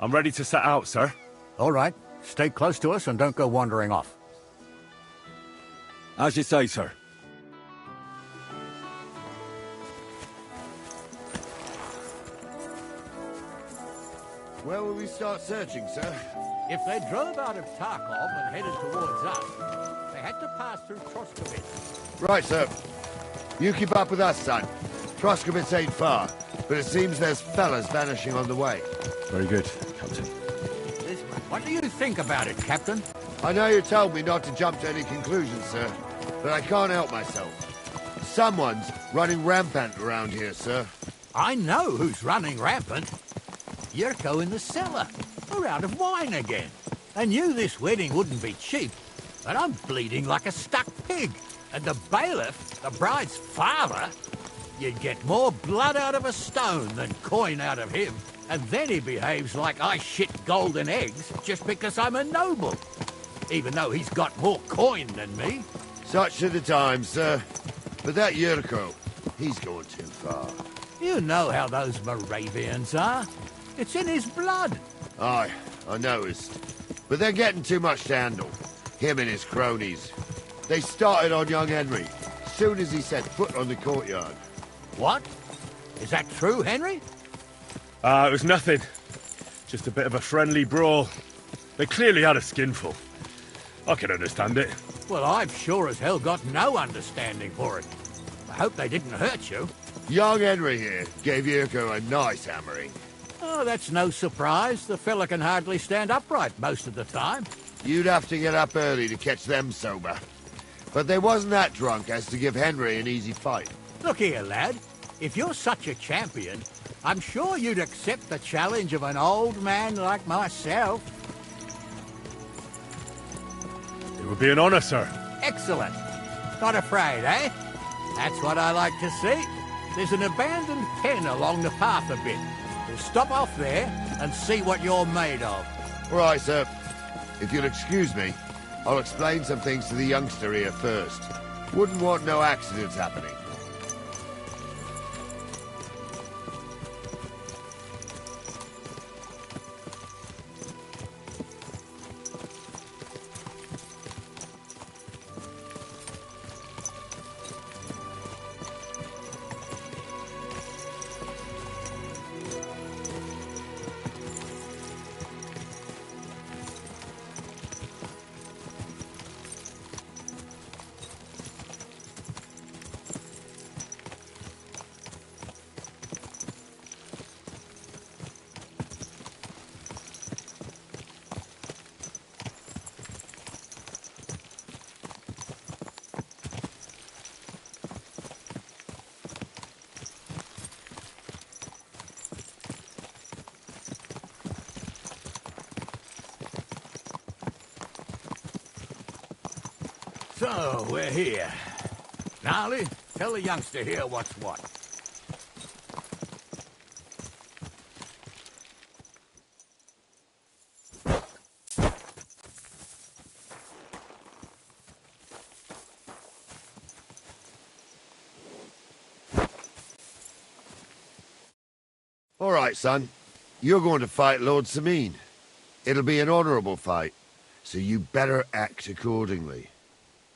I'm ready to set out, sir. All right. Stay close to us and don't go wandering off. As you say, sir. Where will we start searching, sir? If they drove out of Tarkov and headed towards us, they had to pass through Troskovitz. Right, sir. You keep up with us, son. Troskovitz ain't far, but it seems there's fellas vanishing on the way. Very good, Captain. What do you think about it, Captain? I know you told me not to jump to any conclusions, sir, but I can't help myself. Someone's running rampant around here, sir. I know who's running rampant. Yurko in the cellar. We're out of wine again. I knew this wedding wouldn't be cheap, but I'm bleeding like a stuck pig. And the bailiff, the bride's father, you'd get more blood out of a stone than coin out of him. And then he behaves like I shit golden eggs just because I'm a noble. Even though he's got more coin than me. Such are the times, sir. But that Yurko, he's going too far. You know how those Moravians are. It's in his blood. Aye, I noticed. But they're getting too much to handle. Him and his cronies. They started on young Henry, soon as he set foot on the courtyard. What? Is that true, Henry? It was nothing. Just a bit of a friendly brawl. They clearly had a skinful. I can understand it. Well, I've sure as hell got no understanding for it. I hope they didn't hurt you. Young Henry here gave Yurko a nice hammering. Oh, that's no surprise. The fella can hardly stand upright most of the time. You'd have to get up early to catch them sober. But they wasn't that drunk as to give Henry an easy fight. Look here, lad. If you're such a champion, I'm sure you'd accept the challenge of an old man like myself. It would be an honor, sir. Excellent. Not afraid, eh? That's what I like to see. There's an abandoned pen along the path a bit. We'll stop off there and see what you're made of. All right, sir. If you'll excuse me, I'll explain some things to the youngster here first. Wouldn't want no accidents happening. So, we're here. Gnarly, tell the youngster here what's what. All right, son. You're going to fight Lord Sameen. It'll be an honorable fight, so you better act accordingly.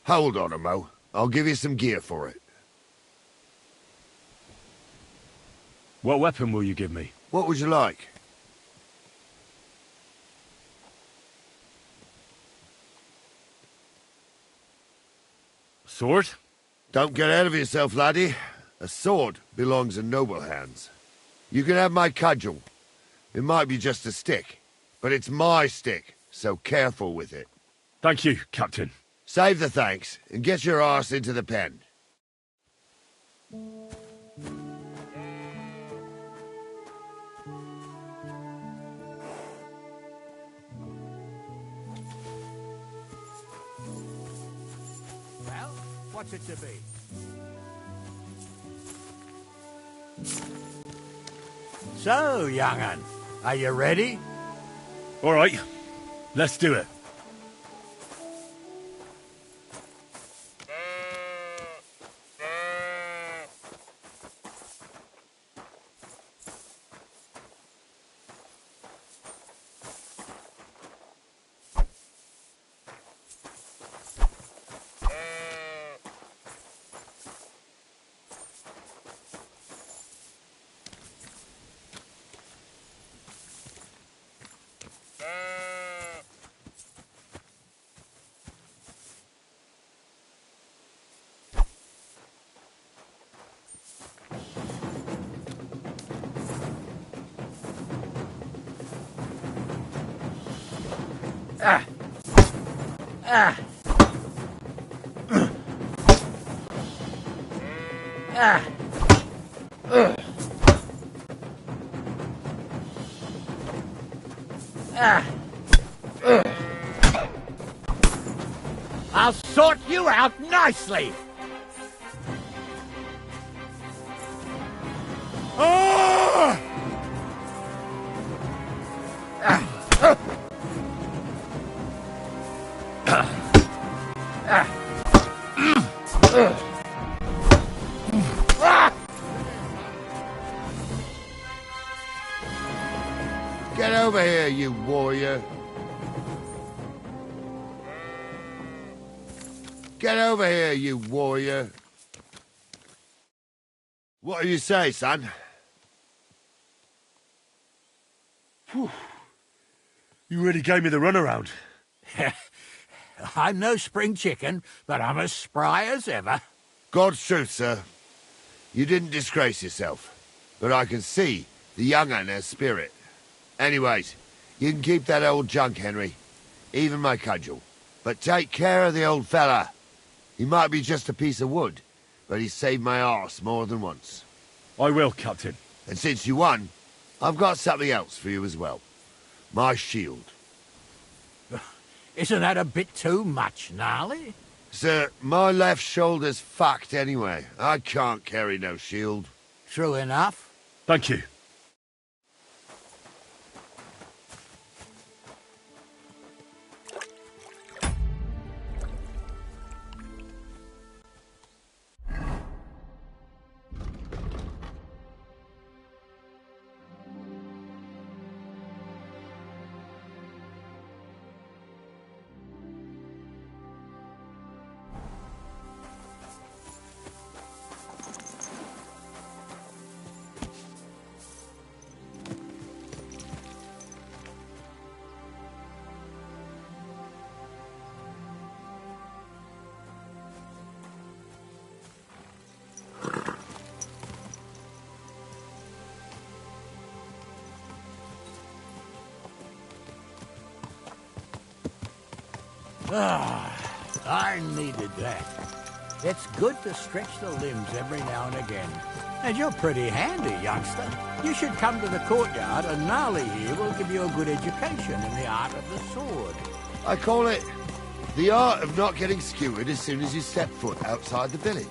Hold on, Mo. I'll give you some gear for it. What weapon will you give me? What would you like? Sword? Don't get ahead of yourself, laddie. A sword belongs in noble hands. You can have my cudgel. It might be just a stick, but it's my stick, so careful with it. Thank you, Captain. Save the thanks, and get your arse into the pen. Well, what's it to be? So, young'un, are you ready? All right, let's do it. I'll sort you out nicely. Ah! Get over here, you warrior. Get over here, you warrior. What do you say, son? Whew. You really gave me the runaround. I'm no spring chicken, but I'm as spry as ever. God's truth, sir. You didn't disgrace yourself, but I can see the young un has spirit. Anyways, you can keep that old junk, Henry. Even my cudgel. But take care of the old fella. He might be just a piece of wood, but he saved my arse more than once. I will, Captain. And since you won, I've got something else for you as well. My shield. Isn't that a bit too much, Gnarly? Sir, my left shoulder's fucked anyway. I can't carry no shield. True enough. Thank you. I needed that. It's good to stretch the limbs every now and again. And you're pretty handy, youngster. You should come to the courtyard, and Gnarly here will give you a good education in the art of the sword. I call it the art of not getting skewered as soon as you step foot outside the village.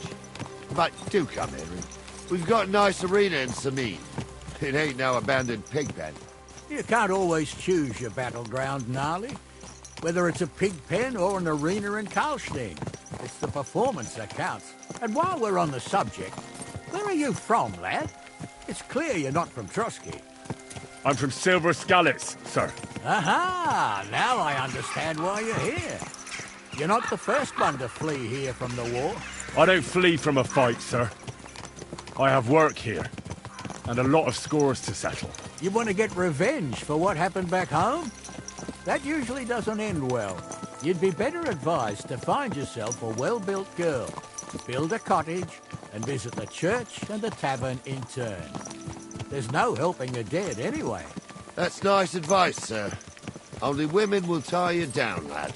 But do come, Henry. We've got a nice arena in Sameen. It ain't no abandoned pig pen. You can't always choose your battleground, Gnarly. Whether it's a pig pen or an arena in Karlstein, it's the performance that counts. And while we're on the subject, where are you from, lad? It's clear you're not from Trotsky. I'm from Silver Skalitz, sir. Aha! Now I understand why you're here. You're not the first one to flee here from the war. I don't flee from a fight, sir. I have work here, and a lot of scores to settle. You want to get revenge for what happened back home? That usually doesn't end well. You'd be better advised to find yourself a well-built girl, build a cottage, and visit the church and the tavern in turn. There's no helping the dead anyway. That's nice advice, sir. Only women will tie you down, lad.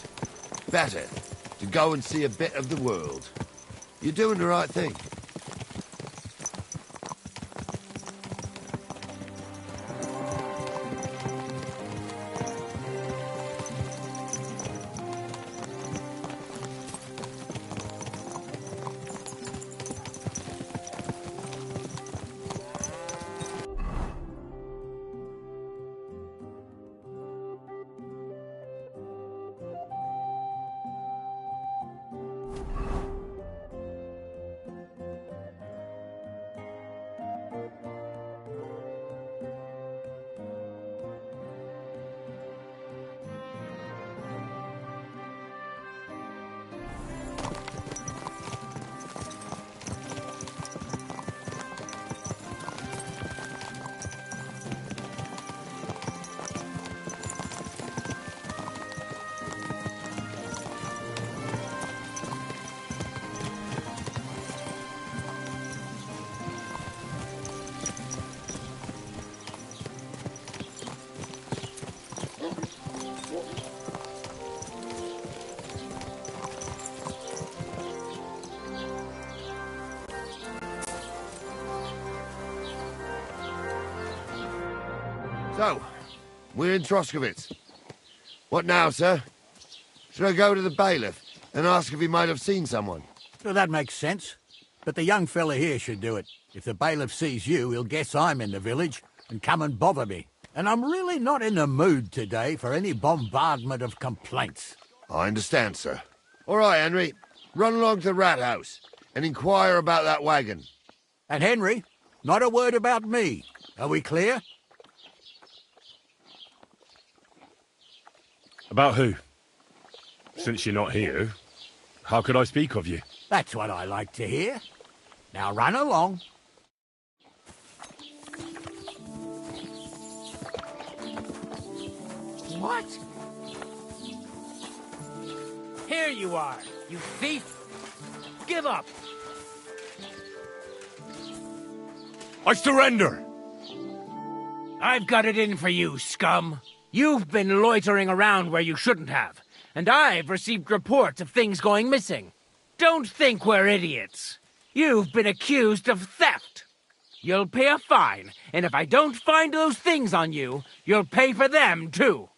Better to go and see a bit of the world. You're doing the right thing. So, we're in Troskowitz. What now, sir? Should I go to the bailiff and ask if he might have seen someone? Well, that makes sense. But the young fella here should do it. If the bailiff sees you, he'll guess I'm in the village and come and bother me. And I'm really not in the mood today for any bombardment of complaints. I understand, sir. All right, Henry. Run along to the rat house and inquire about that wagon. And Henry, not a word about me. Are we clear? About who? Since you're not here, how could I speak of you? That's what I like to hear. Now run along. What? Here you are, you thief! Give up! I surrender! I've got it in for you, scum! You've been loitering around where you shouldn't have, and I've received reports of things going missing. Don't think we're idiots. You've been accused of theft. You'll pay a fine, and if I don't find those things on you, you'll pay for them, too.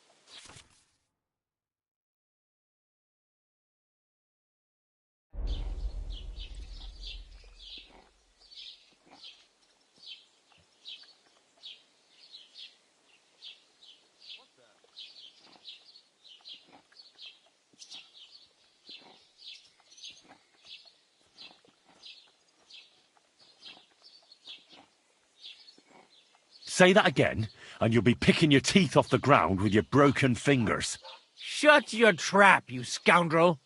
Say that again, and you'll be picking your teeth off the ground with your broken fingers. Shut your trap, you scoundrel.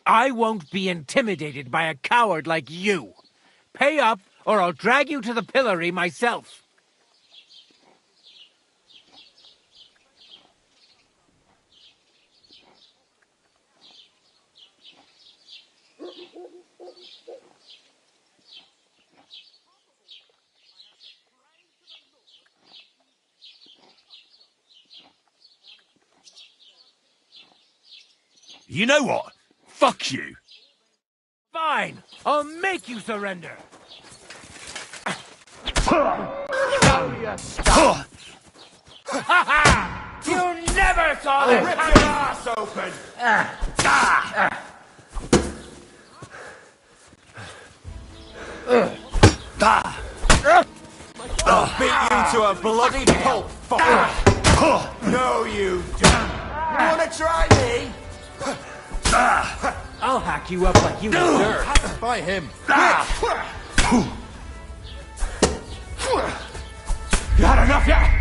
I won't be intimidated by a coward like you. Pay up, or I'll drag you to the pillory myself. You know what? Fuck you! Fine, I'll make you surrender. You never saw this! Rip your ass open! I'll beat you to a bloody pulp, fucker! No, you don't! You wanna try me? I'll hack you up like you deserve. By him! You had enough yet?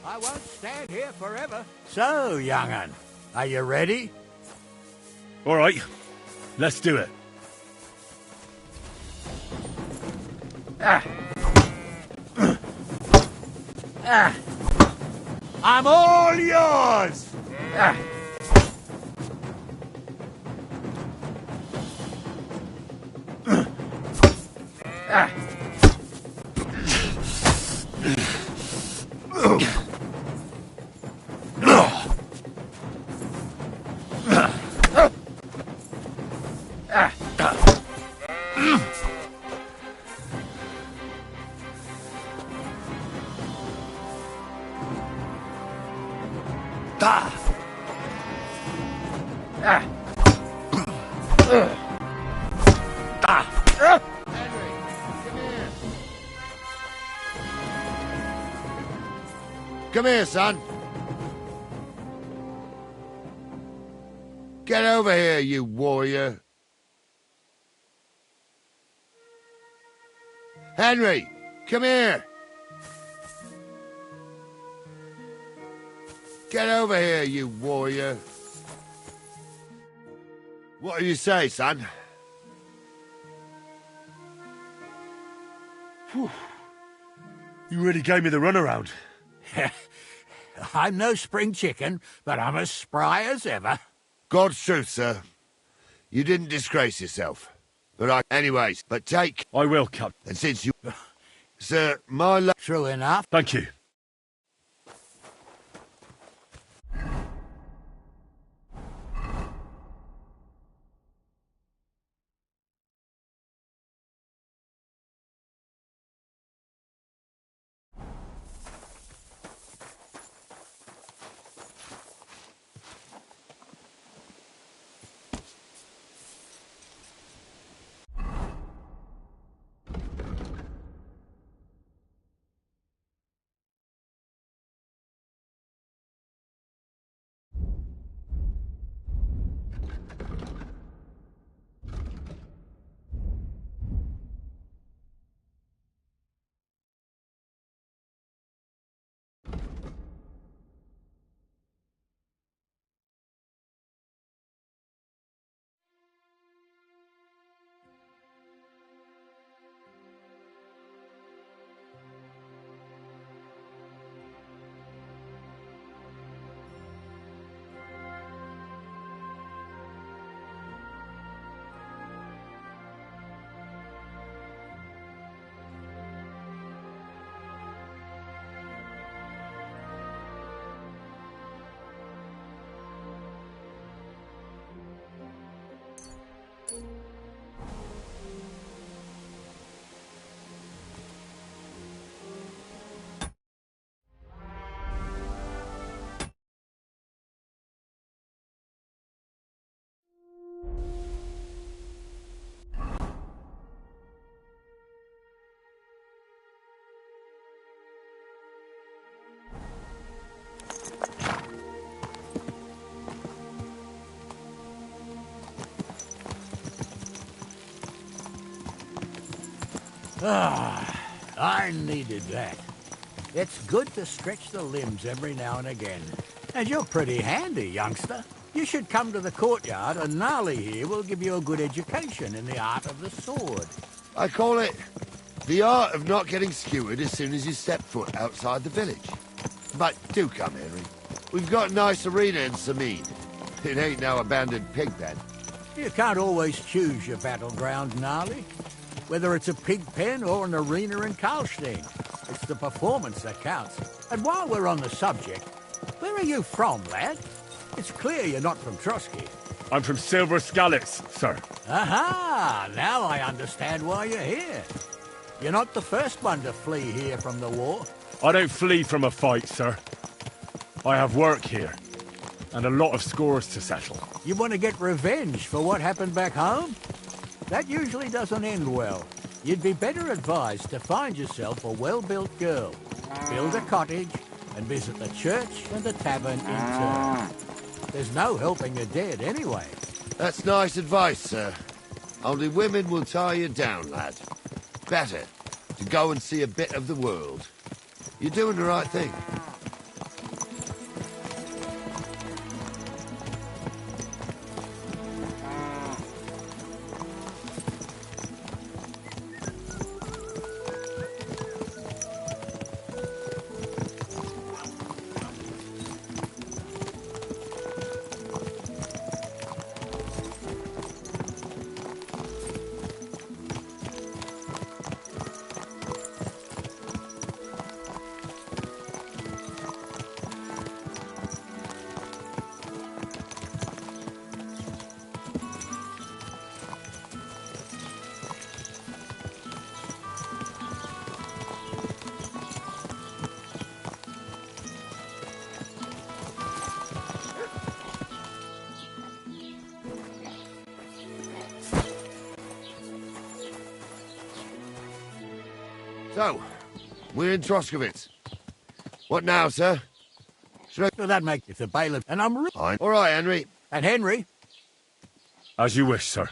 I won't stand here forever. So, young'un, are you ready? All right, let's do it. I'm all yours! Come here, son. Get over here, you warrior. Henry, come here. Get over here, you warrior. What do you say, son? Whew. You really gave me the runaround. I'm no spring chicken, but I'm as spry as ever. God's truth, sir. You didn't disgrace yourself. Anyways, but take... I will, Captain. And since you... Sir, True enough. Thank you. I needed that. It's good to stretch the limbs every now and again. And you're pretty handy, youngster. You should come to the courtyard, and Gnarly here will give you a good education in the art of the sword. I call it the art of not getting skewered as soon as you step foot outside the village. But do come, Henry. We've got a nice arena in Sameen. It ain't no abandoned pig pen. You can't always choose your battleground, Gnarly. Whether it's a pig pen or an arena in Karlstein, it's the performance that counts. And while we're on the subject, where are you from, lad? It's clear you're not from Trotsky. I'm from Silver Scallops, sir. Aha! Now I understand why you're here. You're not the first one to flee here from the war. I don't flee from a fight, sir. I have work here, and a lot of scores to settle. You want to get revenge for what happened back home? That usually doesn't end well. You'd be better advised to find yourself a well-built girl, build a cottage, and visit the church and the tavern in turn. There's no helping the dead anyway. That's nice advice, sir. Only women will tie you down, lad. Better to go and see a bit of the world. You're doing the right thing. So, we're in Troskowitz. What now, sir? Well, that makes you the bailiff, and I'm... All right, Henry. And Henry? As you wish, sir.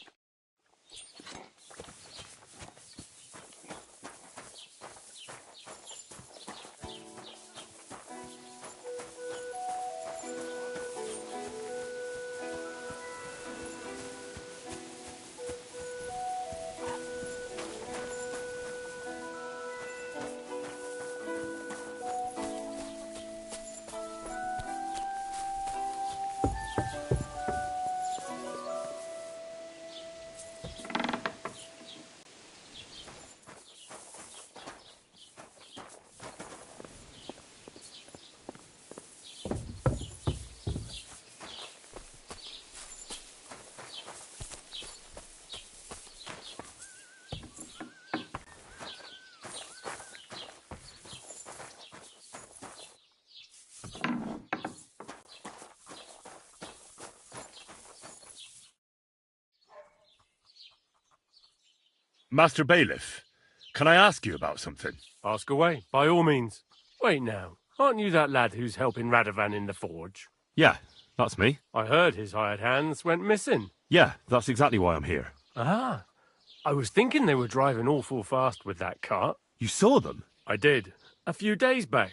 Master Bailiff, can I ask you about something? Ask away, by all means. Wait now, aren't you that lad who's helping Radovan in the forge? Yeah, that's me. I heard his hired hands went missing. Yeah, that's exactly why I'm here. Ah, I was thinking they were driving awful fast with that cart. You saw them? I did, a few days back.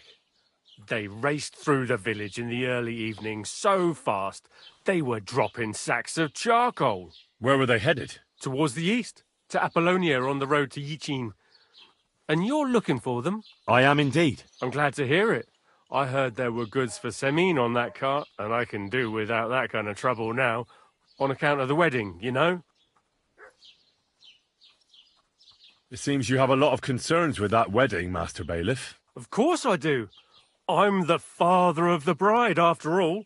They raced through the village in the early evening so fast, they were dropping sacks of charcoal. Where were they headed? Towards the east, to Apollonia on the road to Yichin. And you're looking for them? I am indeed. I'm glad to hear it. I heard there were goods for Semine on that cart, and I can do without that kind of trouble now, on account of the wedding, you know? It seems you have a lot of concerns with that wedding, Master Bailiff. Of course I do. I'm the father of the bride, after all.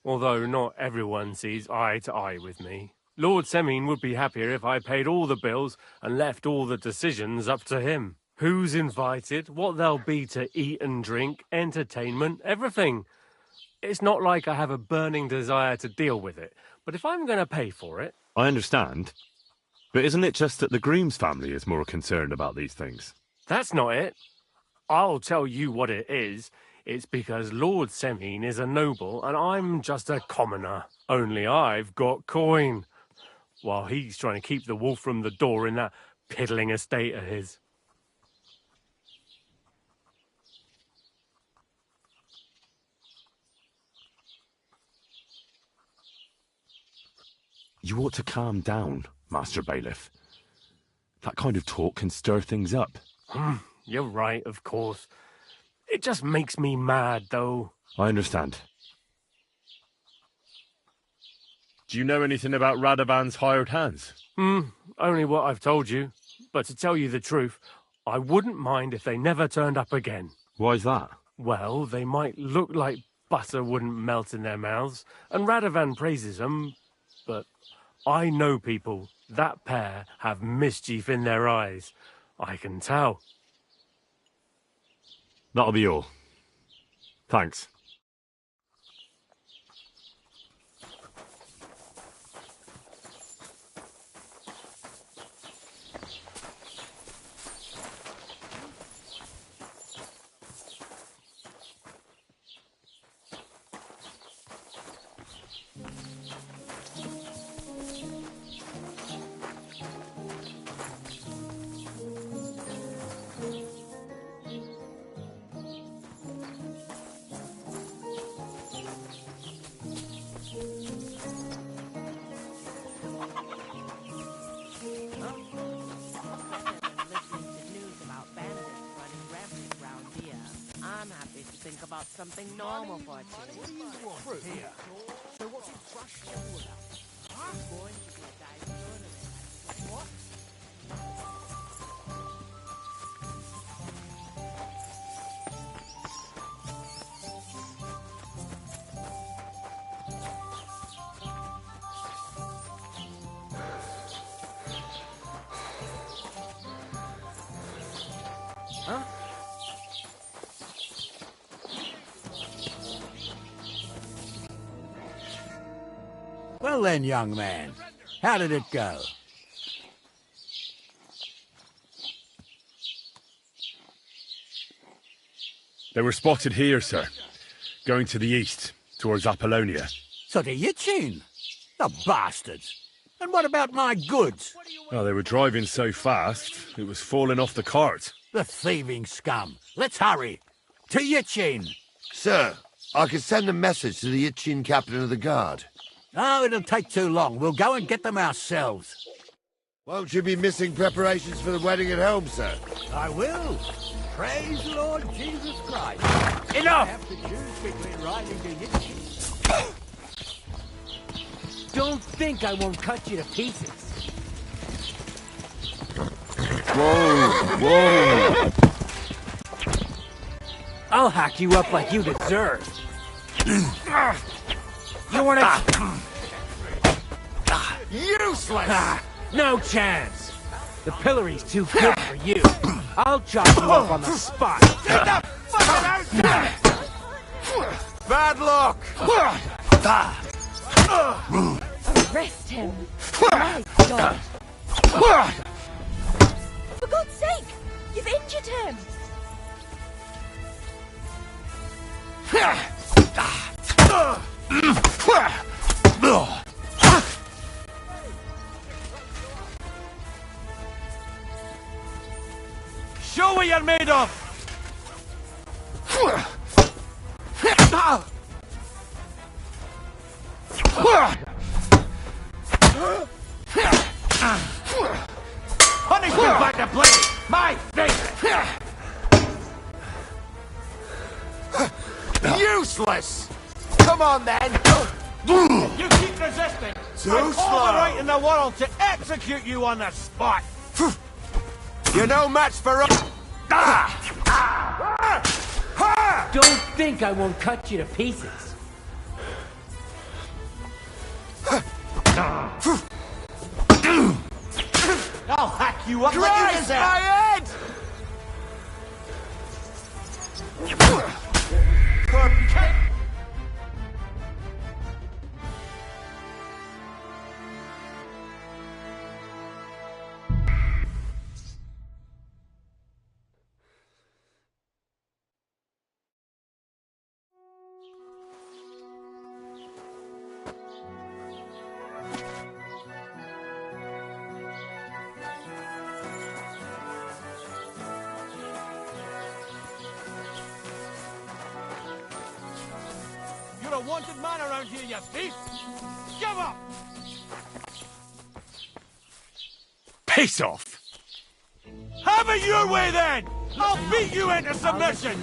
Although not everyone sees eye to eye with me. Lord Semine would be happier if I paid all the bills and left all the decisions up to him. Who's invited, what there'll be to eat and drink, entertainment, everything. It's not like I have a burning desire to deal with it, but if I'm going to pay for it... I understand. But isn't it just that the groom's family is more concerned about these things? That's not it. I'll tell you what it is. It's because Lord Semine is a noble and I'm just a commoner. Only I've got coin. While he's trying to keep the wolf from the door in that piddling estate of his. You ought to calm down, Master Bailiff. That kind of talk can stir things up. You're right, of course. It just makes me mad, though. I understand. Do you know anything about Radovan's hired hands? Only what I've told you. But to tell you the truth, I wouldn't mind if they never turned up again. Why's that? Well, they might look like butter wouldn't melt in their mouths, and Radovan praises them, but I know people. That pair have mischief in their eyes. I can tell. That'll be all. Thanks. Think about something normal for a change. What do you want here? So what's your crush all about? Huh? Going to be a dive tournament. What? Huh? Well then, young man, how did it go? They were spotted here, sir. Going to the east, towards Apollonia. So to Yichin? The bastards! And what about my goods? Oh, they were driving so fast, it was falling off the cart. The thieving scum! Let's hurry! To Yichin! Sir, I can send a message to the Yichin captain of the guard. Oh, it'll take too long. We'll go and get them ourselves. Won't you be missing preparations for the wedding at home, sir? I will. Praise the Lord Jesus Christ. Enough! I have to choose between riding to Yichin. Don't think I won't cut you to pieces. Whoa, whoa! I'll hack you up like you deserve. You wanna... Useless! No chance. The pillory's too good for you. I'll chop you up on the spot. Get the fuck out! Bad luck! Arrest him. My God. injured him! Show what you're made of! Punishment by the blade! My favorite! Useless! Come on, then! You keep resisting! I've all the right in the world to execute you on the spot! You're no match for us! Don't think I won't cut you to pieces. I'll hack you up Christ, like you deserve! my head! You're a wanted man around here, you thief! Give up! Piss off! Have it your way, then! I'll beat you into submission!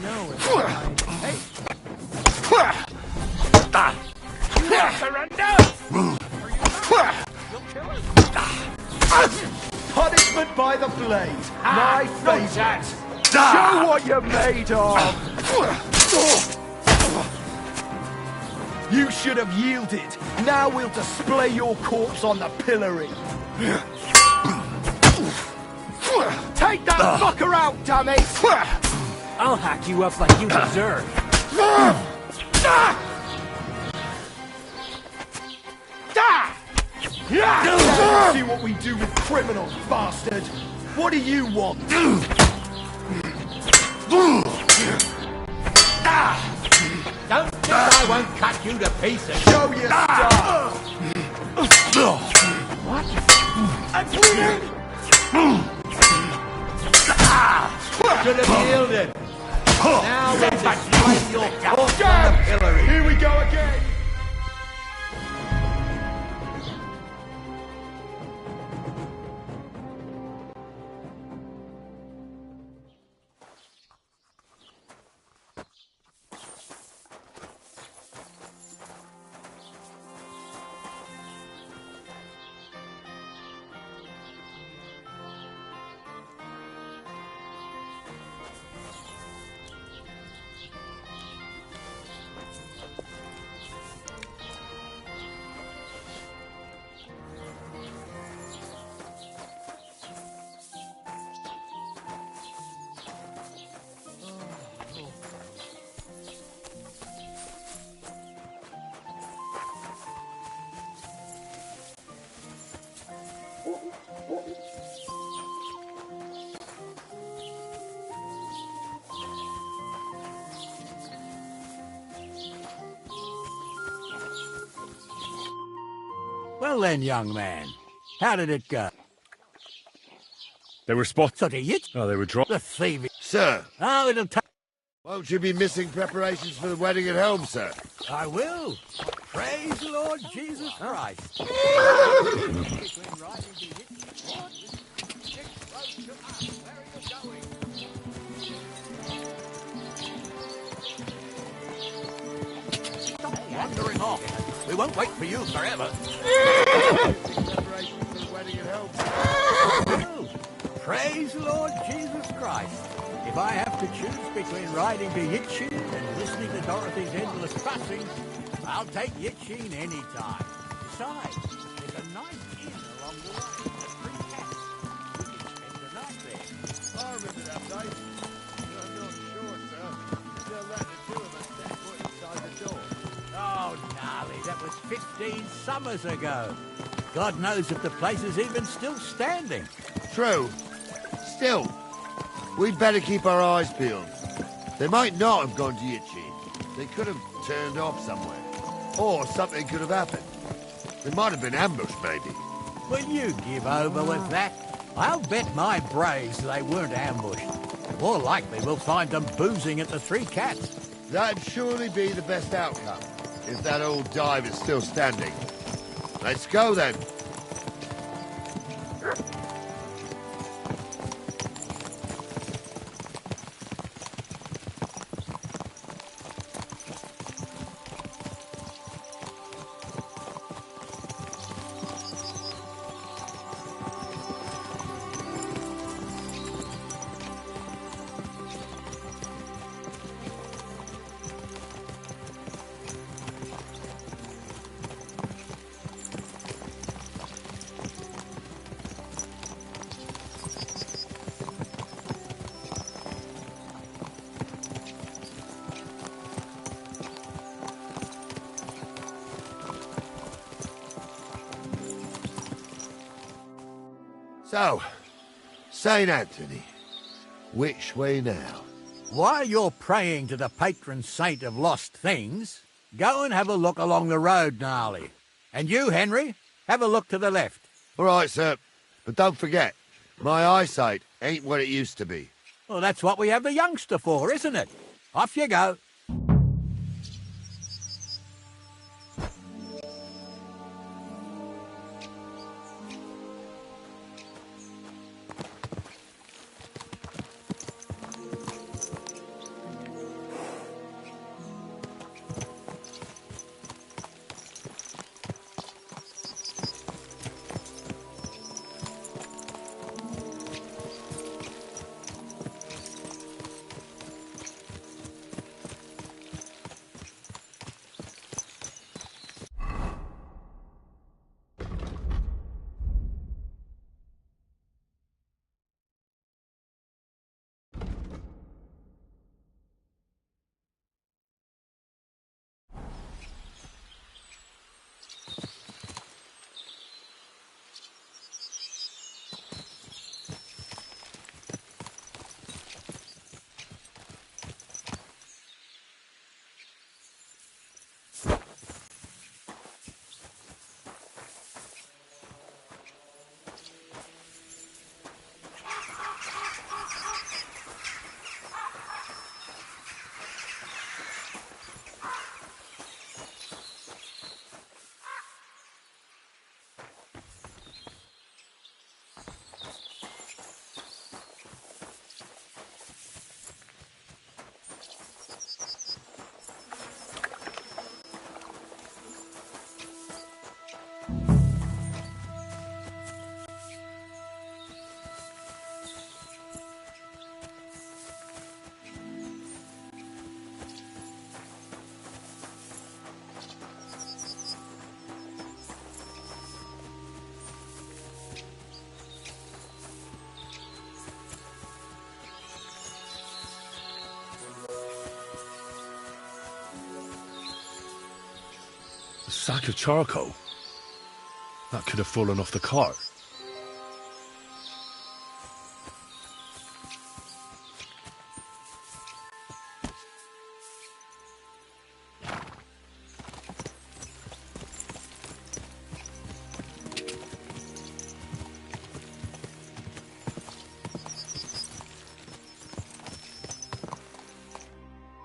Punishment by the blade. My No favourite. chance! Show what you're made of. You should have yielded. Now we'll display your corpse on the pillory. Take that fucker out, dummy! I'll hack you up like you deserve. Now you see what we do with criminals, bastard. What do you want? Don't think I won't cut you to pieces. Show your stuff. What? I'm bleeding! Should have yielded. Now we'll display your corpse on Damn! the pillory. Here we go again. Well then, young man, how did it go? They were spotted. So do you? Oh, they were dropped. The thieving. Sir, Oh, it'll take. won't you be missing preparations for the wedding at home, sir? I will. Praise the Lord Jesus Christ. Stop wandering off. We won't wait for you forever. Preparations for the wedding at home, sir. Oh, praise the Lord Jesus Christ. If I have to choose between riding to Yitchin and listening to Dorothy's endless fussing, I'll take Yitchin any time. Besides, there's a nice inn along the way with 3 cats. We can spend the night there. I remember that place. I'm not sure, sir. They'll let the two of us step foot inside the door. Oh, gnarly, that was 15 summers ago. God knows if the place is even still standing. True. Still, We'd better keep our eyes peeled. They might not have gone to your chin. They could have turned off somewhere. Or something could have happened. They might have been ambushed, maybe. Will you give over with that? I'll bet my braves they weren't ambushed. More likely we'll find them boozing at the Three Cats. That'd surely be the best outcome, if that old dive is still standing. Let's go, then. So, St. Anthony, which way now? While you're praying to the patron saint of lost things, go and have a look along the road, Gnarly. And you, Henry, have a look to the left. All right, sir. But don't forget, my eyesight ain't what it used to be. Well, that's what we have the youngster for, isn't it? Off you go. A sack of charcoal? That could have fallen off the cart.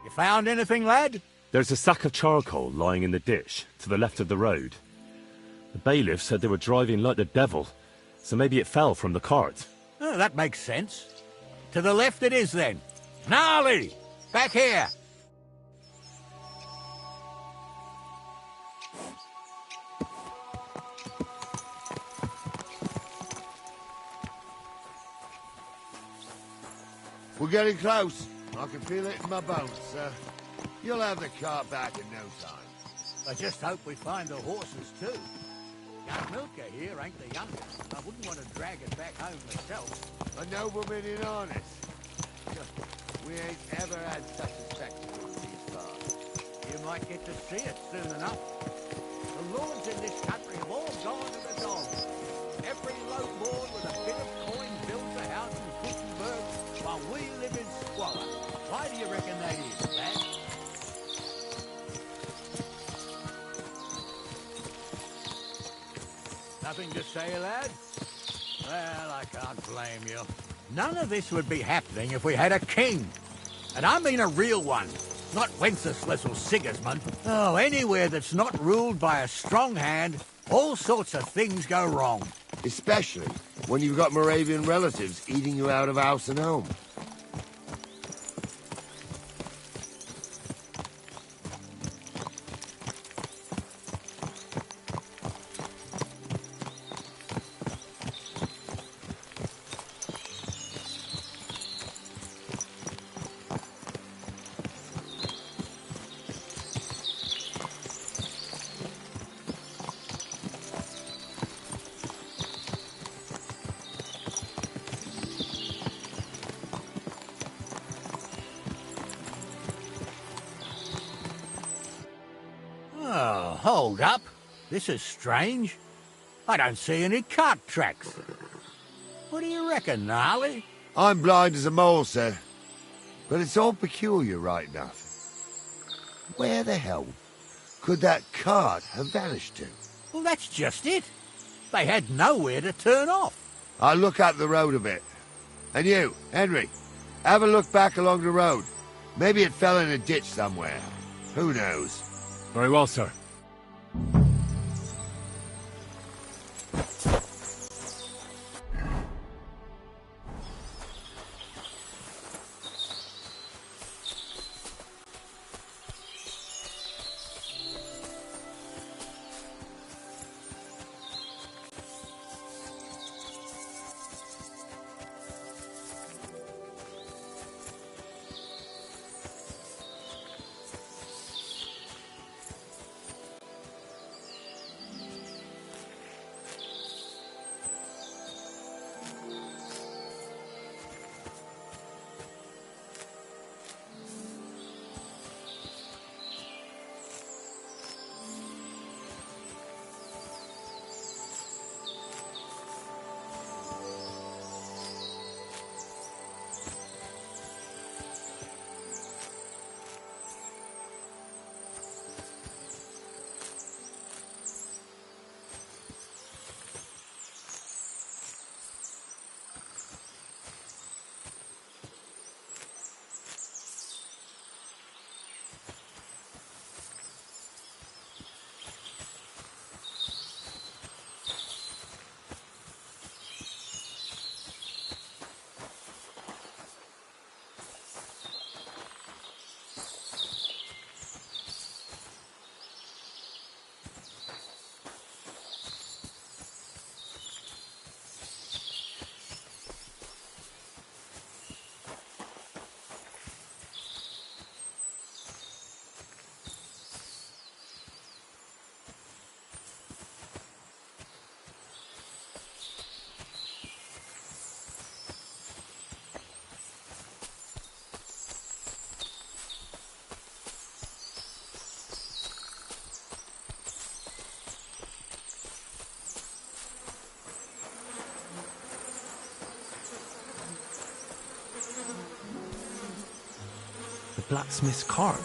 You found anything, lad? There's a sack of charcoal lying in the ditch, to the left of the road. The bailiff said they were driving like the devil, so maybe it fell from the cart. Oh, that makes sense. To the left it is, then. Gnarly! Back here! We're getting close. I can feel it in my bones, sir. You'll have the cart back in no time. I just hope we find the horses, too. Young Milker here ain't the youngest. I wouldn't want to drag it back home myself. A nobleman in harness. We ain't ever had such a spectacle these parts. You might get to see it soon enough. The lords in this country have all gone to the dogs. Every low lord with a bit of coin builds a house in Gutenberg, while we you reckon that is, lad? Nothing to say, lad? Well, I can't blame you. None of this would be happening if we had a king. And I mean a real one. Not Wenceslas or Sigismund. Oh, anywhere that's not ruled by a strong hand, all sorts of things go wrong. Especially when you've got Moravian relatives eating you out of house and home. Oh, hold up. This is strange. I don't see any cart tracks. What do you reckon, Gnarly? I'm blind as a mole, sir. But it's all peculiar, right enough. Where the hell could that cart have vanished to? Well, that's just it. They had nowhere to turn off. I'll look up the road a bit. And you, Henry, have a look back along the road. Maybe it fell in a ditch somewhere. Who knows? Very well, sir. Blacksmith's cart.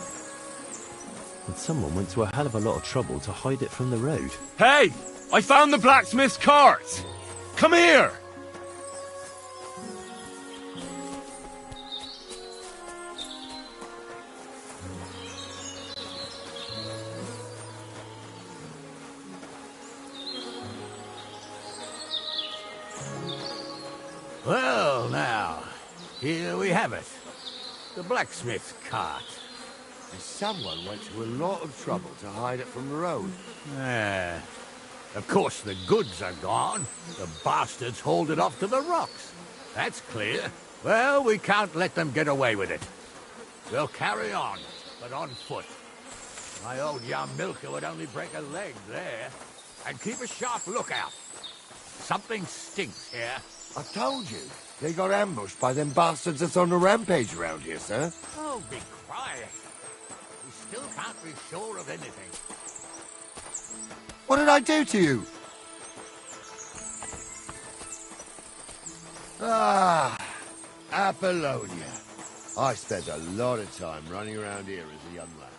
And someone went to a hell of a lot of trouble to hide it from the road. Hey! I found the blacksmith's cart! Come here! Well, now, here we have it. The blacksmith's cart. And someone went to a lot of trouble to hide it from the road. Of course, the goods are gone. The bastards hauled it off to the rocks. That's clear. Well, we can't let them get away with it. We'll carry on, but on foot. My old young milker would only break a leg there. And keep a sharp lookout. Something stinks here. I told you. They got ambushed by them bastards that's on the rampage around here, sir. Oh, be quiet. We still can't be sure of anything. What did I do to you? Ah, Apollonia. I spent a lot of time running around here as a young lad.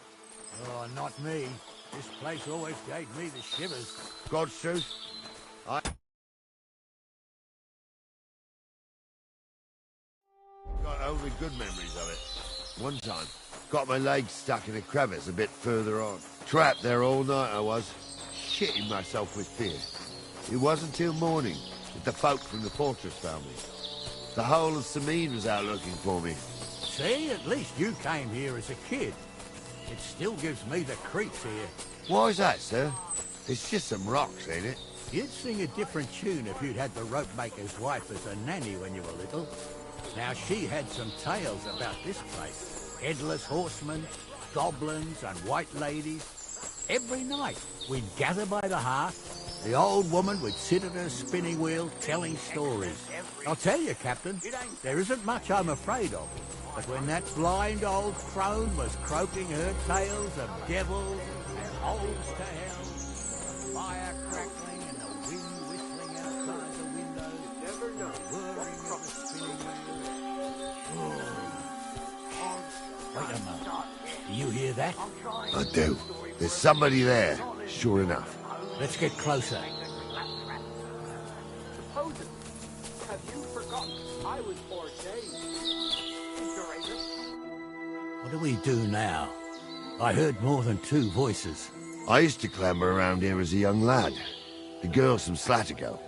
Oh, not me. This place always gave me the shivers. God's truth, I got only good memories of it. One time, got my leg stuck in a crevice a bit further on. Trapped there all night I was, shitting myself with fear. It wasn't till morning that the folk from the fortress found me. The whole of Sameen was out looking for me. See, at least you came here as a kid. It still gives me the creeps here. Why's that, sir? It's just some rocks, ain't it? You'd sing a different tune if you'd had the rope maker's wife as a nanny when you were little. Now, she had some tales about this place. Headless horsemen, goblins and white ladies. Every night, we'd gather by the hearth. The old woman would sit at her spinning wheel telling stories. I'll tell you, Captain, there isn't much I'm afraid of. But when that blind old crone was croaking her tales of devils and holes to hell, the fire crackling and the wind whistling outside the window, the whirring of the spinning wheel. Wait a moment. Do you hear that? I do. There's somebody there, sure enough. Let's get closer. Supposed, have you forgotten I was ordained? What do we do now? I heard more than two voices. I used to clamber around here as a young lad. The girls from Slatigo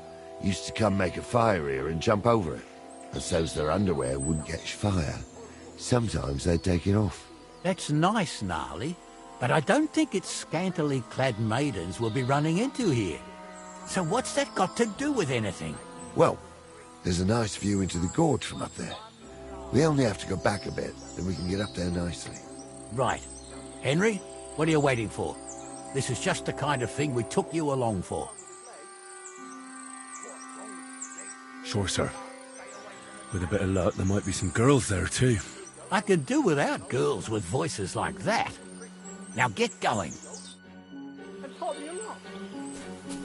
used to come make a fire here and jump over it. And so's their underwear wouldn't catch fire. Sometimes they'd take it off. That's nice, Gnarly, but I don't think it's scantily clad maidens we'll be running into here. So what's that got to do with anything? Well, there's a nice view into the gorge from up there. We only have to go back a bit, then we can get up there nicely. Right. Henry, what are you waiting for? This is just the kind of thing we took you along for. Sure, sir. With a bit of luck, there might be some girls there too. I could do without girls with voices like that. Now get going. And taught me a lot.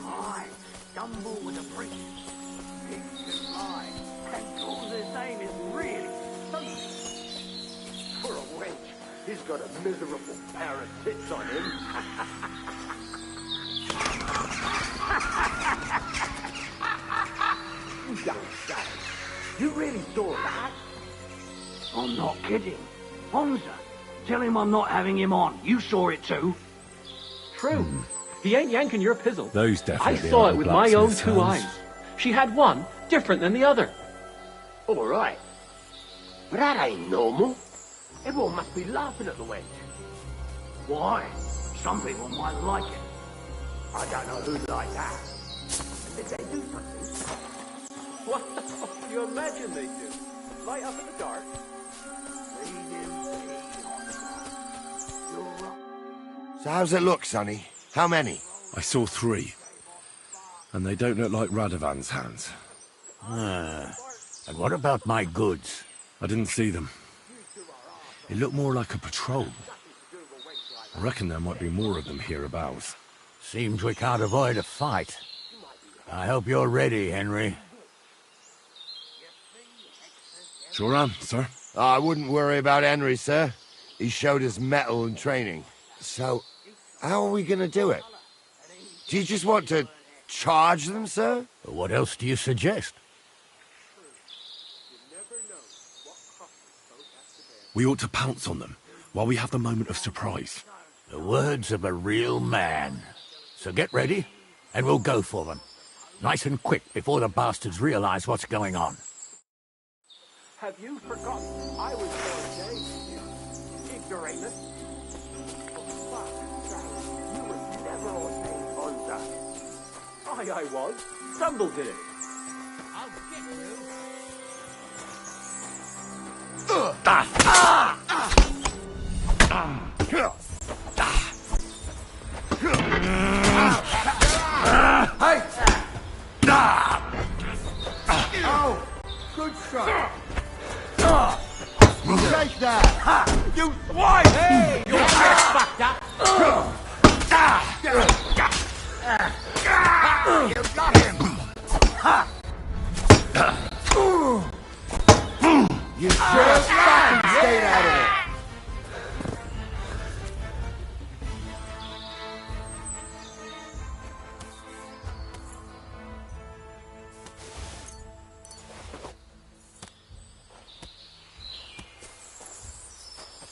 I stumble with a priest. Pigs can lie. And Claus's name is really something. For a wench, he's got a miserable pair of tits on him. You don't say. You really saw that? I'm not kidding. Honza, tell him I'm not having him on. You saw it too. True. He ain't yanking your pizzle. Those definitely I saw are it the with my own blacksmith's two hands. eyes. She had one different than the other. All right. But that ain't normal. Everyone must be laughing at the wench. Why? Some people might like it. I don't know who'd like that. Did they do something? What? You imagine they do. Light up in the dark. So how's it look, Sonny? How many? I saw 3. And they don't look like Radovan's hands. And what about my goods? I didn't see them. It looked more like a patrol. I reckon there might be more of them hereabouts. Seems we can't avoid a fight. I hope you're ready, Henry. Sure am, sir. I wouldn't worry about Henry, sir. He showed us mettle and training. So, how are we gonna do it? Do you just want to charge them, sir? What else do you suggest? We ought to pounce on them while we have the moment of surprise. The words of a real man. So get ready, and we'll go for them. Nice and quick before the bastards realize what's going on. Have you forgotten I was ordained? Ignoramus. You were never ordained, Honza. I was. Stumble did it. I'll get you. Hey! Oh, good shot. Take that! You swine! Hey! You're fucked up. You got him! You sure fucking stay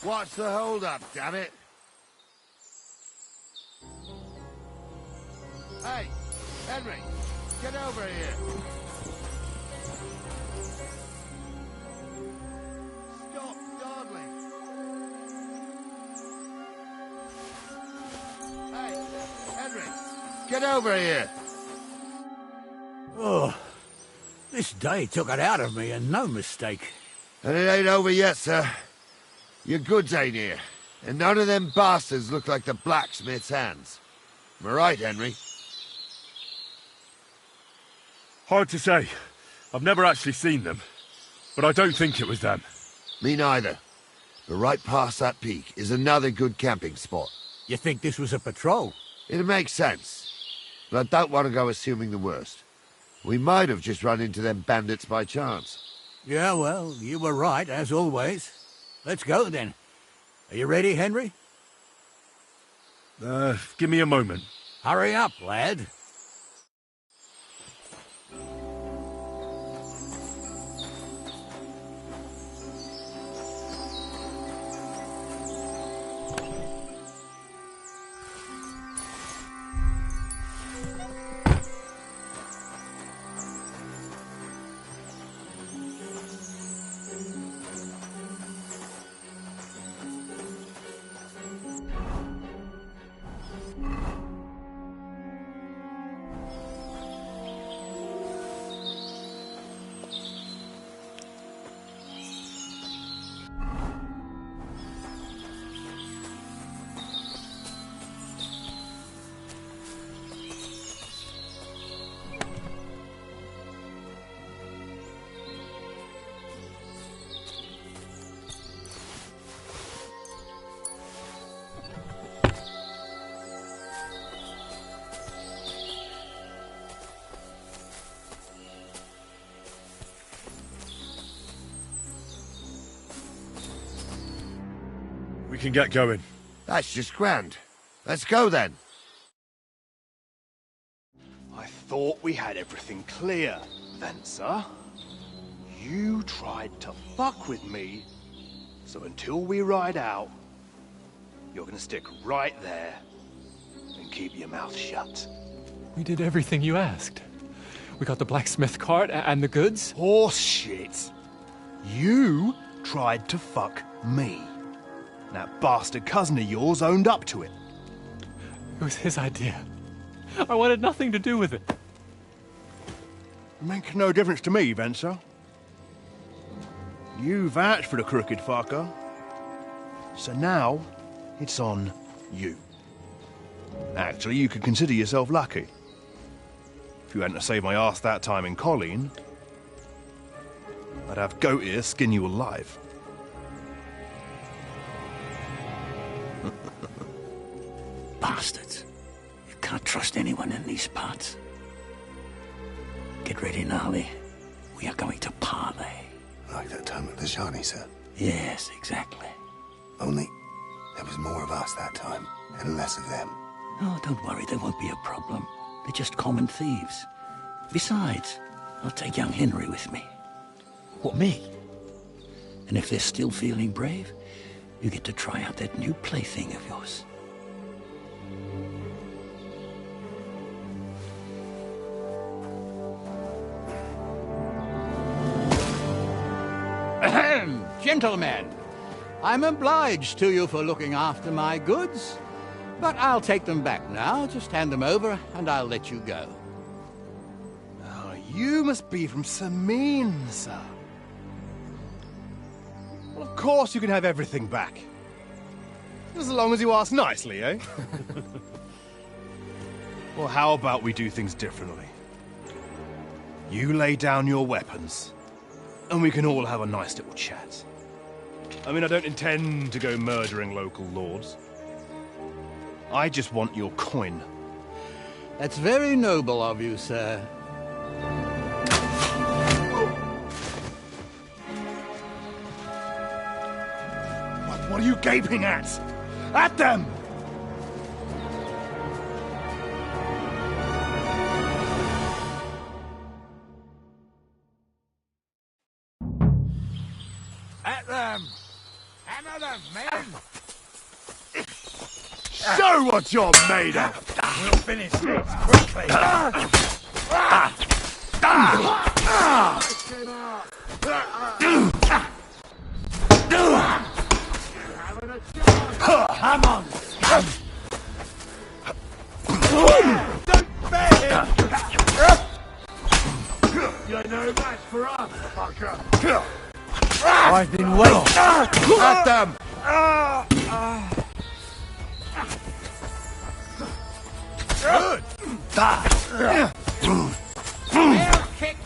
What's the hold-up, damn it? Hey, Henry, get over here. Stop dawdling. Hey, Henry, get over here. Oh, this day took it out of me, and no mistake. And it ain't over yet, sir. Your goods ain't here, and none of them bastards look like the blacksmith's hands. Am I right, Henry? Hard to say. I've never actually seen them, but I don't think it was them. Me neither. But right past that peak is another good camping spot. You think this was a patrol? It makes sense, but I don't want to go assuming the worst. We might have just run into them bandits by chance. Yeah, well, you were right, as always. Let's go, then. Are you ready, Henry? Give me a moment. Hurry up, lad. We can get going. That's just grand. Let's go, then. I thought we had everything clear, Venser. You tried to fuck with me, so until we ride out, you're gonna stick right there and keep your mouth shut. We did everything you asked. We got the blacksmith cart and the goods. Horse shit. You tried to fuck me. That bastard cousin of yours owned up to it. It was his idea. I wanted nothing to do with it. Make no difference to me, Venser. You vouched for the crooked fucker. So now, it's on you. Actually, you could consider yourself lucky. If you hadn't saved my ass that time in Colleen, I'd have Goat Ear skin you alive. Bastards. You can't trust anyone in these parts. Get ready, Gnarly. We are going to parley. Like that time at the Shani, sir? Yes, exactly. Only there was more of us that time, and less of them. Oh, don't worry, there won't be a problem. They're just common thieves. Besides, I'll take young Henry with me. What, me? And if they're still feeling brave, you get to try out that new plaything of yours. Ahem, gentlemen, I'm obliged to you for looking after my goods, but I'll take them back now. Just hand them over, and I'll let you go. Oh, you must be from Samin, sir. Well, of course you can have everything back. As long as you ask nicely, eh? Well, how about we do things differently? You lay down your weapons, and we can all have a nice little chat. I mean, I don't intend to go murdering local lords. I just want your coin. That's very noble of you, sir. What are you gaping at? At them! At them! Hammer them, men! Show what you're made of! We'll finish this quickly. Come on, scum! Don't bear him! You're no match for us, fucker! I've been waiting. At them! Good! Air kick!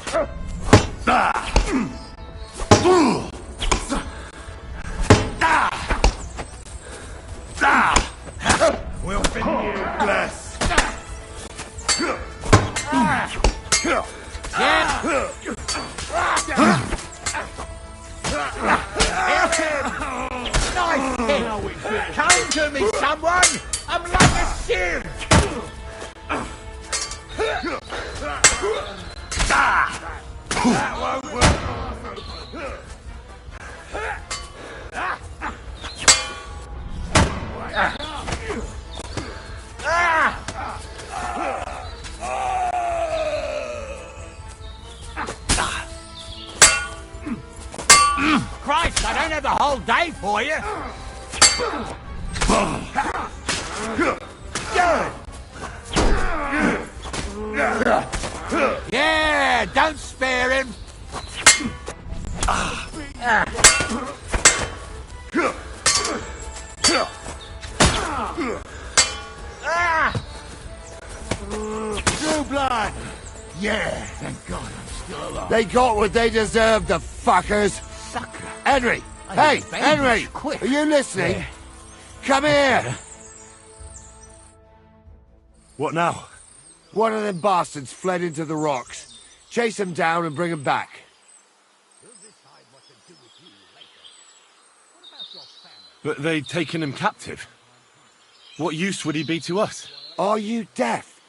We'll finish you, bless! Nice hit! Come to me, someone! I'm like a sieve! That won't work! Christ, I don't have the whole day for you! Yeah, don't spare him! True blood! Yeah, thank God I'm still alive. They got what they deserved, the fuckers! Sucker! Henry! Hey, Henry! Quick. Are you listening? Yeah. Come here! What now? One of them bastards fled into the rocks. Chase him down and bring him back. But they'd taken him captive. What use would he be to us? Are you deaf?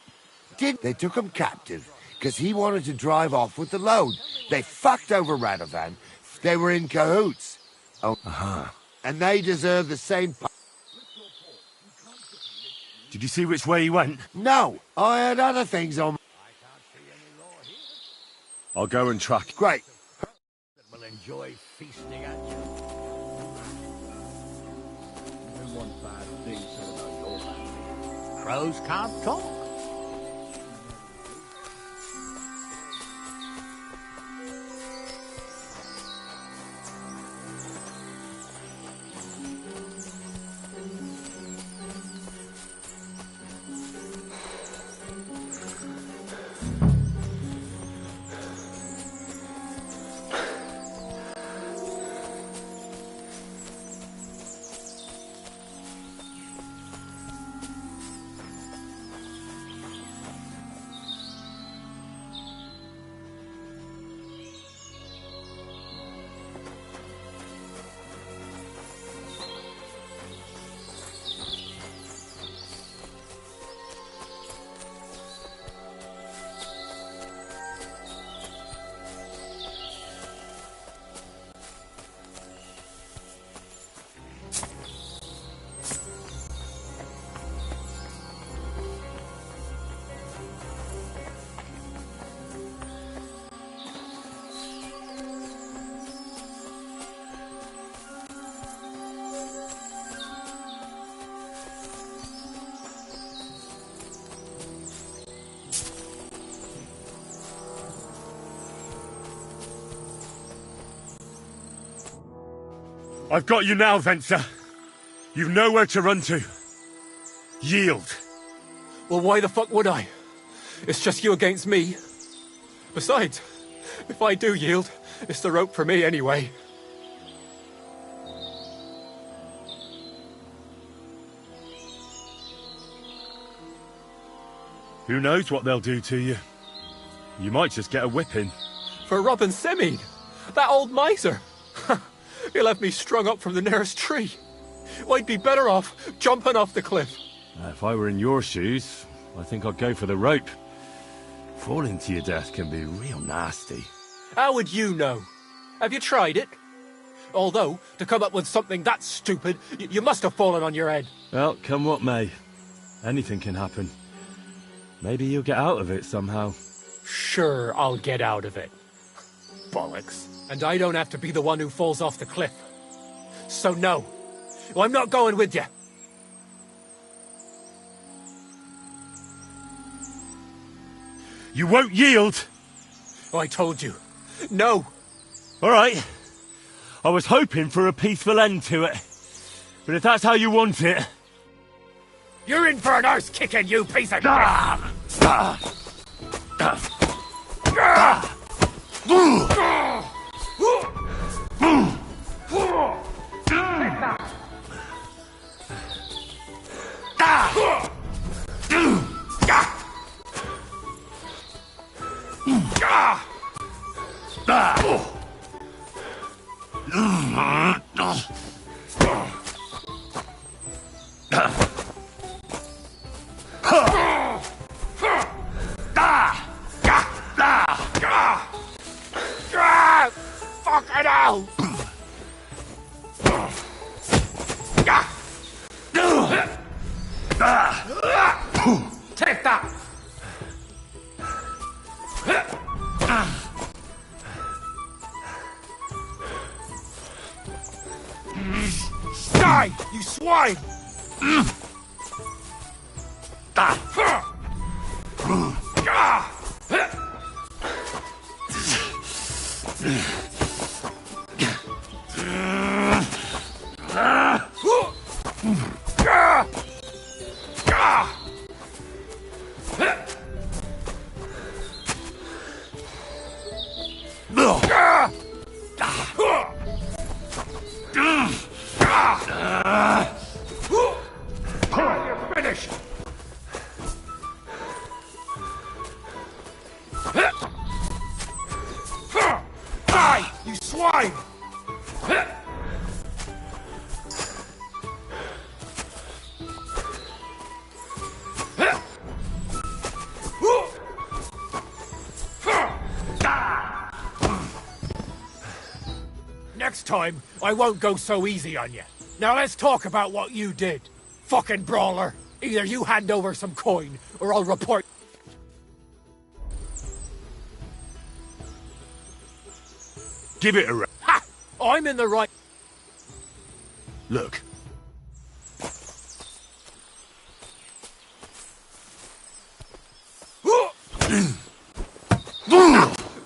They took him captive because he wanted to drive off with the load. They fucked over Radovan. They were in cahoots. Oh, and they deserve the same. Did you see which way he went? No, I had other things on. I'll go and track. Great. We'll enjoy feasting at you. You want bad things to know your family. Crows can't talk. I've got you now, Venser. You've nowhere to run to. Yield. Well, why the fuck would I? It's just you against me. Besides, if I do yield, it's the rope for me anyway. Who knows what they'll do to you? You might just get a whipping. For robbing Semine, that old miser. He'll have me strung up from the nearest tree. I'd be better off jumping off the cliff. If I were in your shoes, I think I'd go for the rope. Falling to your death can be real nasty. How would you know? Have you tried it? Although, to come up with something that stupid, you must have fallen on your head. Well, come what may. Anything can happen. Maybe you'll get out of it somehow. Sure, I'll get out of it. Bollocks. And I don't have to be the one who falls off the cliff. So no. I'm not going with you. You won't yield! Oh, I told you. No. All right. I was hoping for a peaceful end to it. But if that's how you want it... You're in for an arse kicking, you piece of Fucking hell! Take that! Die, you swine! You're finished! Die, you swine! Next time, I won't go so easy on you. Now let's talk about what you did. Fucking brawler. Either you hand over some coin, or I'll report... Give it a... Ha! I'm in the right... Look.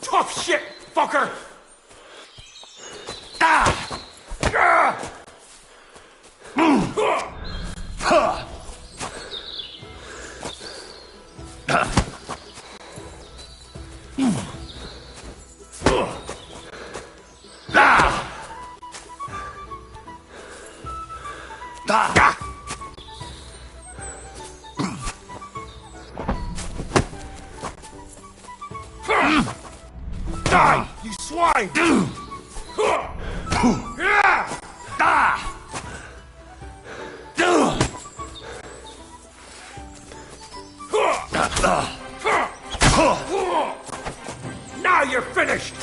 Tough shit, fucker! Die, you swine! Now you're finished!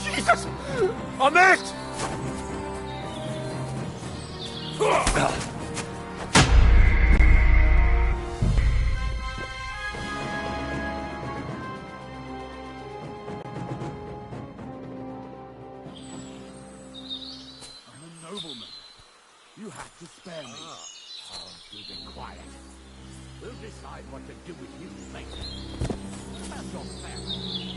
Jesus! I missed! Nobleman, you have to spare me. Oh, do be quiet. We'll decide what to do with you later. What about your family?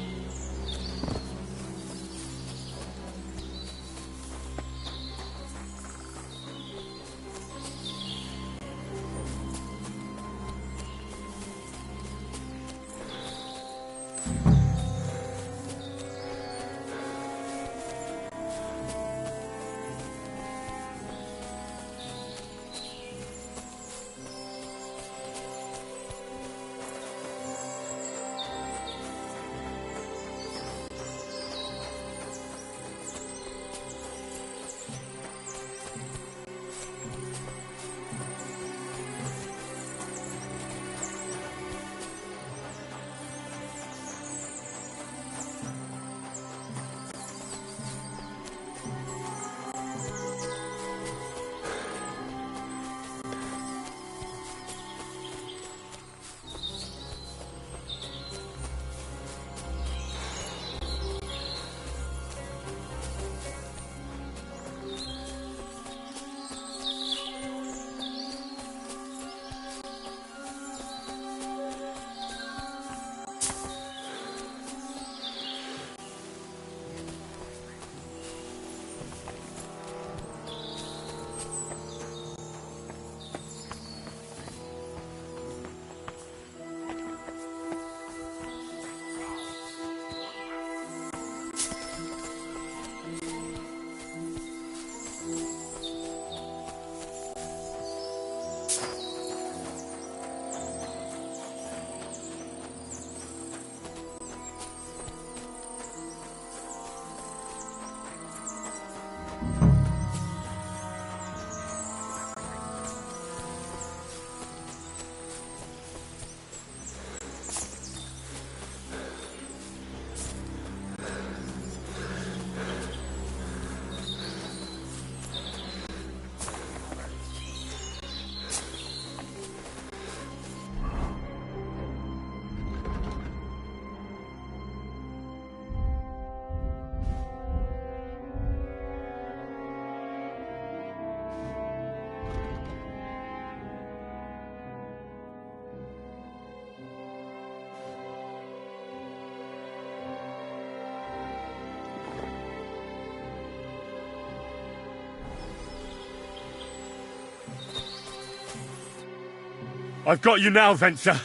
I've got you now, Venser.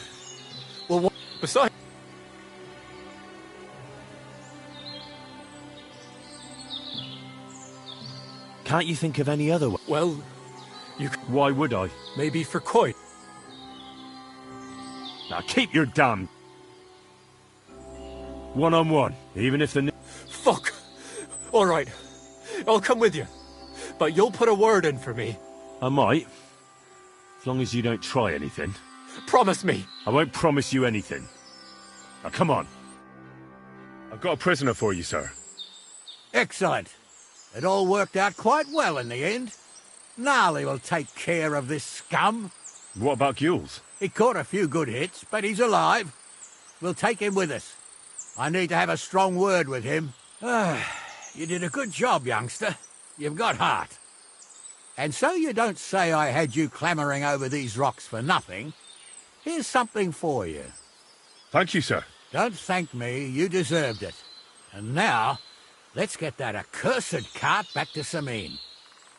Well, what? Besides... Can't you think of any other way? Well, you... Why would I? Maybe for coin. Now keep your damn... One-on-one, even if the... Fuck! All right, I'll come with you. But you'll put a word in for me. I might. As long as you don't try anything. Promise me. I won't promise you anything. Now come on. I've got a prisoner for you, sir. Excellent. It all worked out quite well in the end. Gnarly will take care of this scum. What about Gules? He caught a few good hits, but he's alive. We'll take him with us. I need to have a strong word with him. You did a good job, youngster. You've got heart. And so you don't say I had you clambering over these rocks for nothing. Here's something for you. Thank you, sir. Don't thank me, you deserved it. And now, let's get that accursed cart back to Sameen.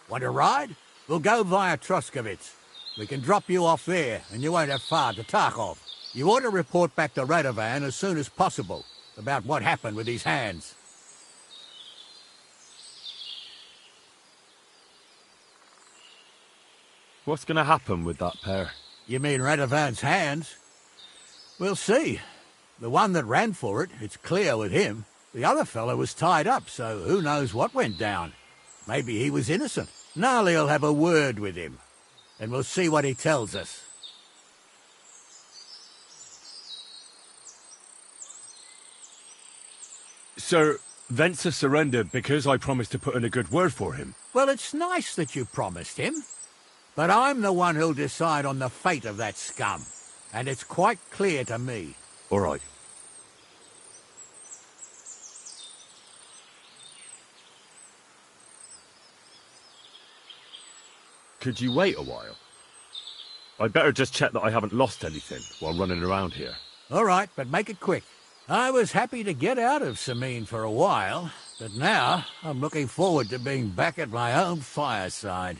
Want a ride? We'll go via Troskovitz. We can drop you off there, and you won't have far to Tarkov. You ought to report back to Radovan as soon as possible about what happened with these hands. What's going to happen with that pair? You mean Radovan's hands? We'll see. The one that ran for it, it's clear with him. The other fellow was tied up, so who knows what went down. Maybe he was innocent. Gnarly'll have a word with him, and we'll see what he tells us. Sir, Venser surrendered because I promised to put in a good word for him. Well, it's nice that you promised him. But I'm the one who'll decide on the fate of that scum. And it's quite clear to me. All right. Could you wait a while? I'd better just check that I haven't lost anything while running around here. All right, but make it quick. I was happy to get out of Sameen for a while, but now I'm looking forward to being back at my own fireside.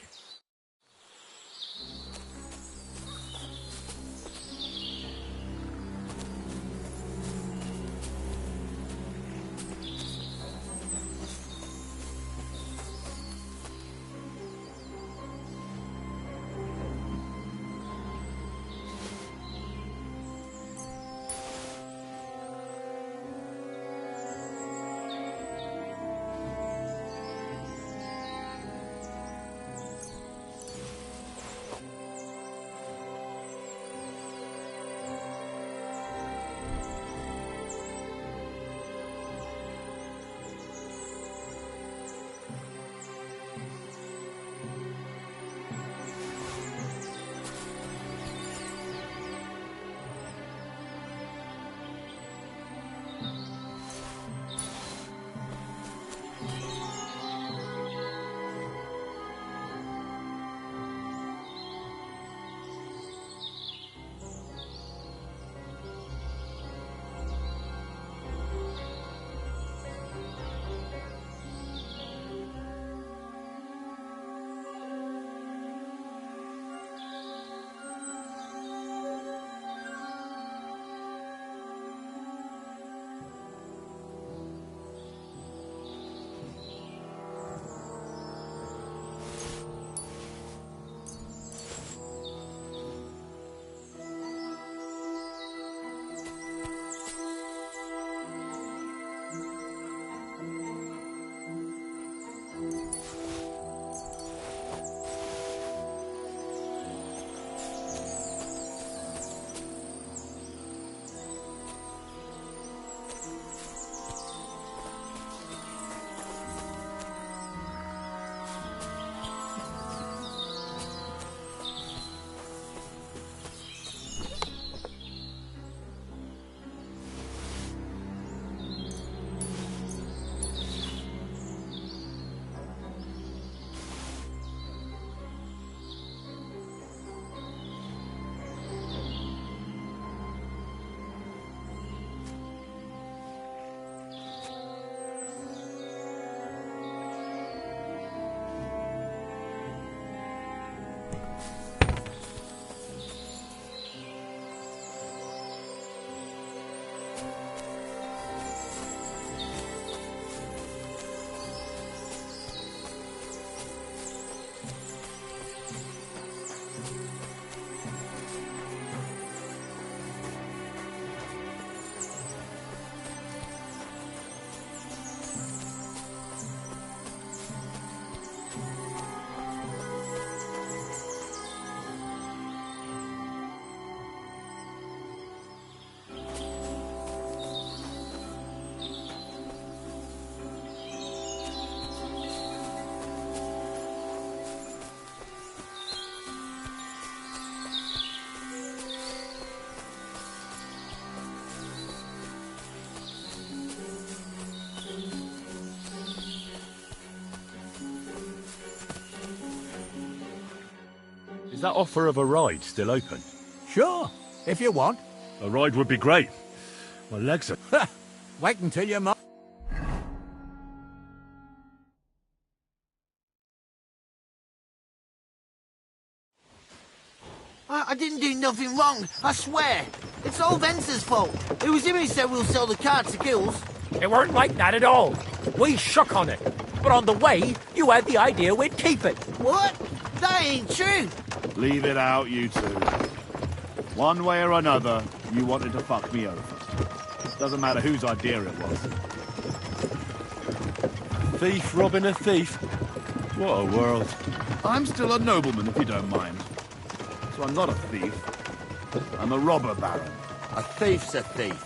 that offer of a ride still open? Sure, if you want. A ride would be great. My legs are... Wait until you're... I didn't do nothing wrong, I swear. It's all Vence's fault. It was him who said we'll sell the car to Gills. It weren't like that at all. We shook on it. But on the way, you had the idea we'd keep it. What? That ain't true. Leave it out, you two. One way or another, you wanted to fuck me over. Doesn't matter whose idea it was. Thief robbing a thief? What a world. I'm still a nobleman, if you don't mind. So I'm not a thief. I'm a robber baron. A thief's a thief.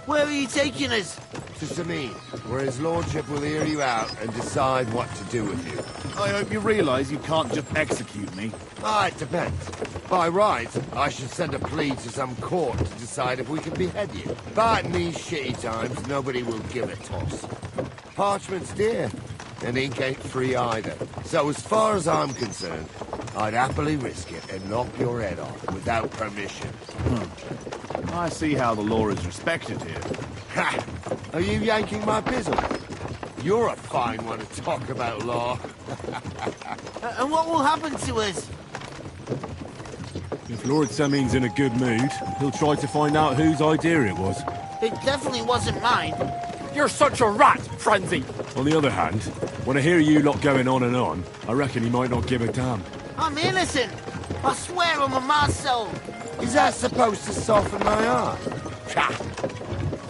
Where are you taking us? To Sameen, where his lordship will hear you out and decide what to do with you. I hope you realise you can't just execute me. Ah, it depends. By right, I should send a plea to some court to decide if we can behead you. But in these shitty times, nobody will give a toss. Parchment's dear, and ink ain't free either. So as far as I'm concerned, I'd happily risk it and knock your head off without permission. I see how the law is respected here. Ha! Are you yanking my pizzle? You're a fine one to talk about law. And what will happen to us? If Lord Seming's in a good mood, he'll try to find out whose idea it was. It definitely wasn't mine. You're such a rat, Frenzy. On the other hand, when I hear you lot going on and on, I reckon he might not give a damn. I'm innocent. I swear on my soul. Is that supposed to soften my heart? Ha!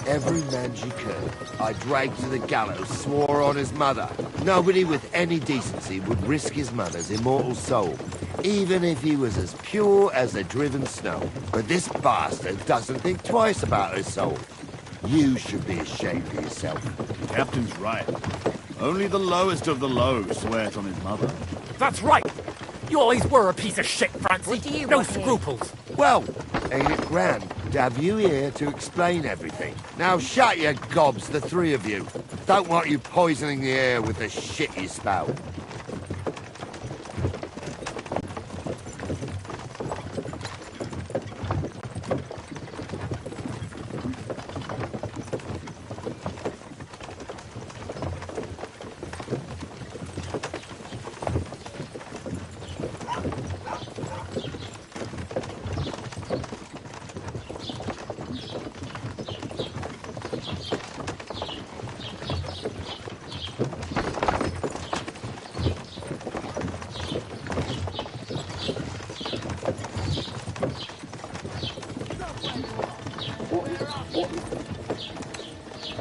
Every man you could, I dragged to the gallows, swore on his mother. Nobody with any decency would risk his mother's immortal soul, even if he was as pure as the driven snow. But this bastard doesn't think twice about his soul. You should be ashamed of yourself. The captain's right. Only the lowest of the low swears on his mother. That's right. You always were a piece of shit, Francie. No scruples. Well, ain't it grand to have you here to explain everything? Now shut your gobs, the three of you. Don't want you poisoning the air with the shit you spout.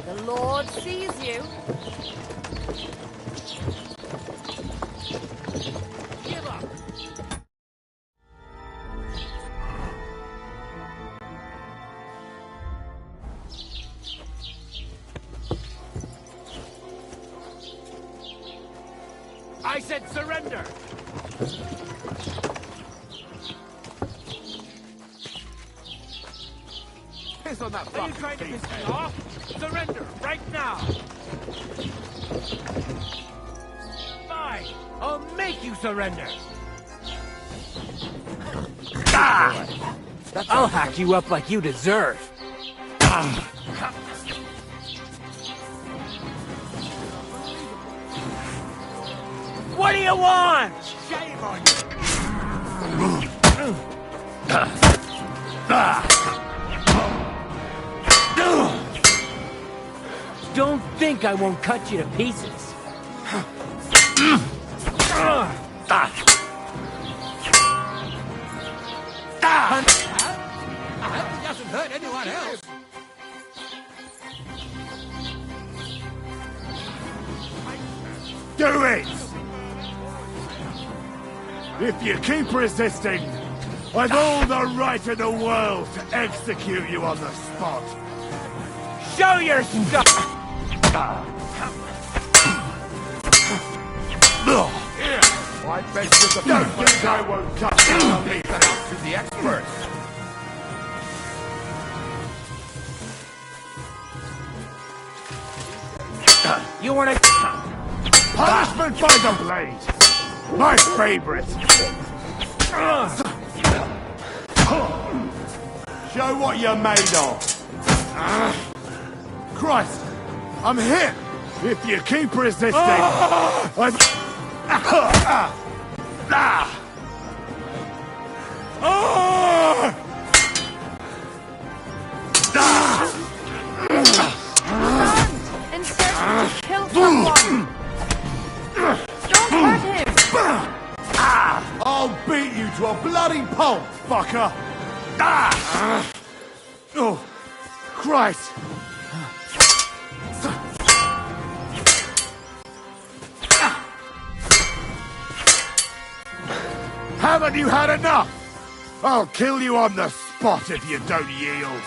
The Lord sees you. Give up. I said surrender. Piss on that Are you trying to piss me off? Surrender right now. Fine. I'll make you surrender. Ah! I'll hack you up like you deserve. What do you want? Shame on you. Don't think I won't cut you to pieces. I hope he doesn't hurt anyone else. Do it! If you keep resisting, I've all the right in the world to execute you on the spot. Show your stuff! I bet you don't think I won't cut you. I'll leave that up to the experts. You wanna... Punishment by the blade! My favorite! Show what you're made of. Christ, I'm hit. If you keep resisting, Insert kill someone. Don't hurt him. I'll beat you to a bloody pulp, fucker. Oh, Christ. Haven't you had enough? I'll kill you on the spot if you don't yield.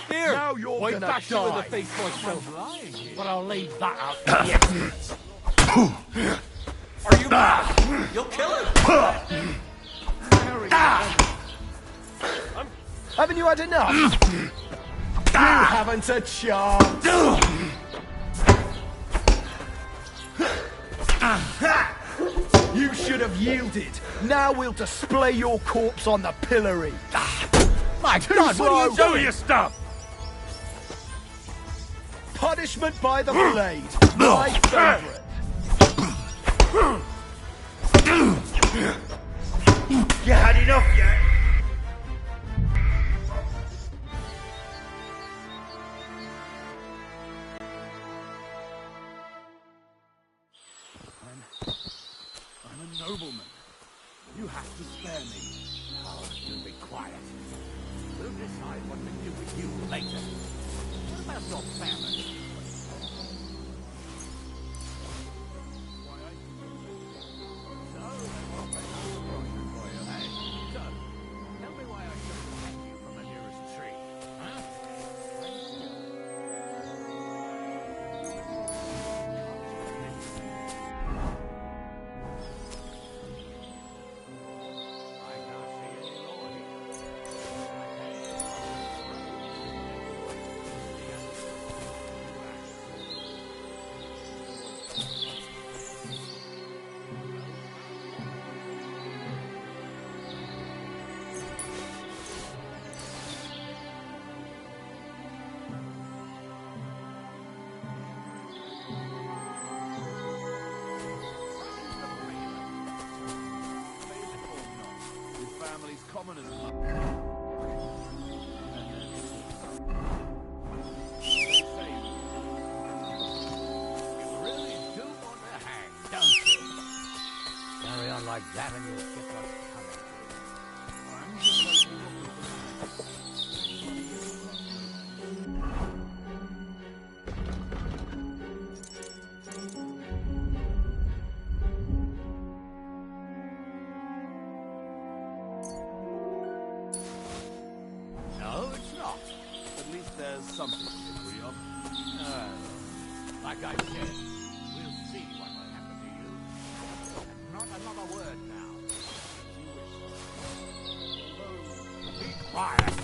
Here! Now you're I'd gonna bash you in the die. face myself. But I'll leave that out to the experts. Are you mad? You'll kill him! Haven't you had enough? You haven't a chance. You should have yielded. Now we'll display your corpse on the pillory. My God, what are you doing? Your stuff! Punishment by the blade. My favorite. You had enough yet? I'm a nobleman. You have to spare me. Oh, you be quiet. We'll decide what to do with you later. What about your family? Tell me why I shouldn't hang you from the nearest tree, huh? Family's common as Really do want to hang, don't you? Carry on like that and you'll get what's coming. I'm just letting you look No, it's not. At least there's something to agree on. Like I said, we'll see what will happen to you. And not another word now. Be quiet.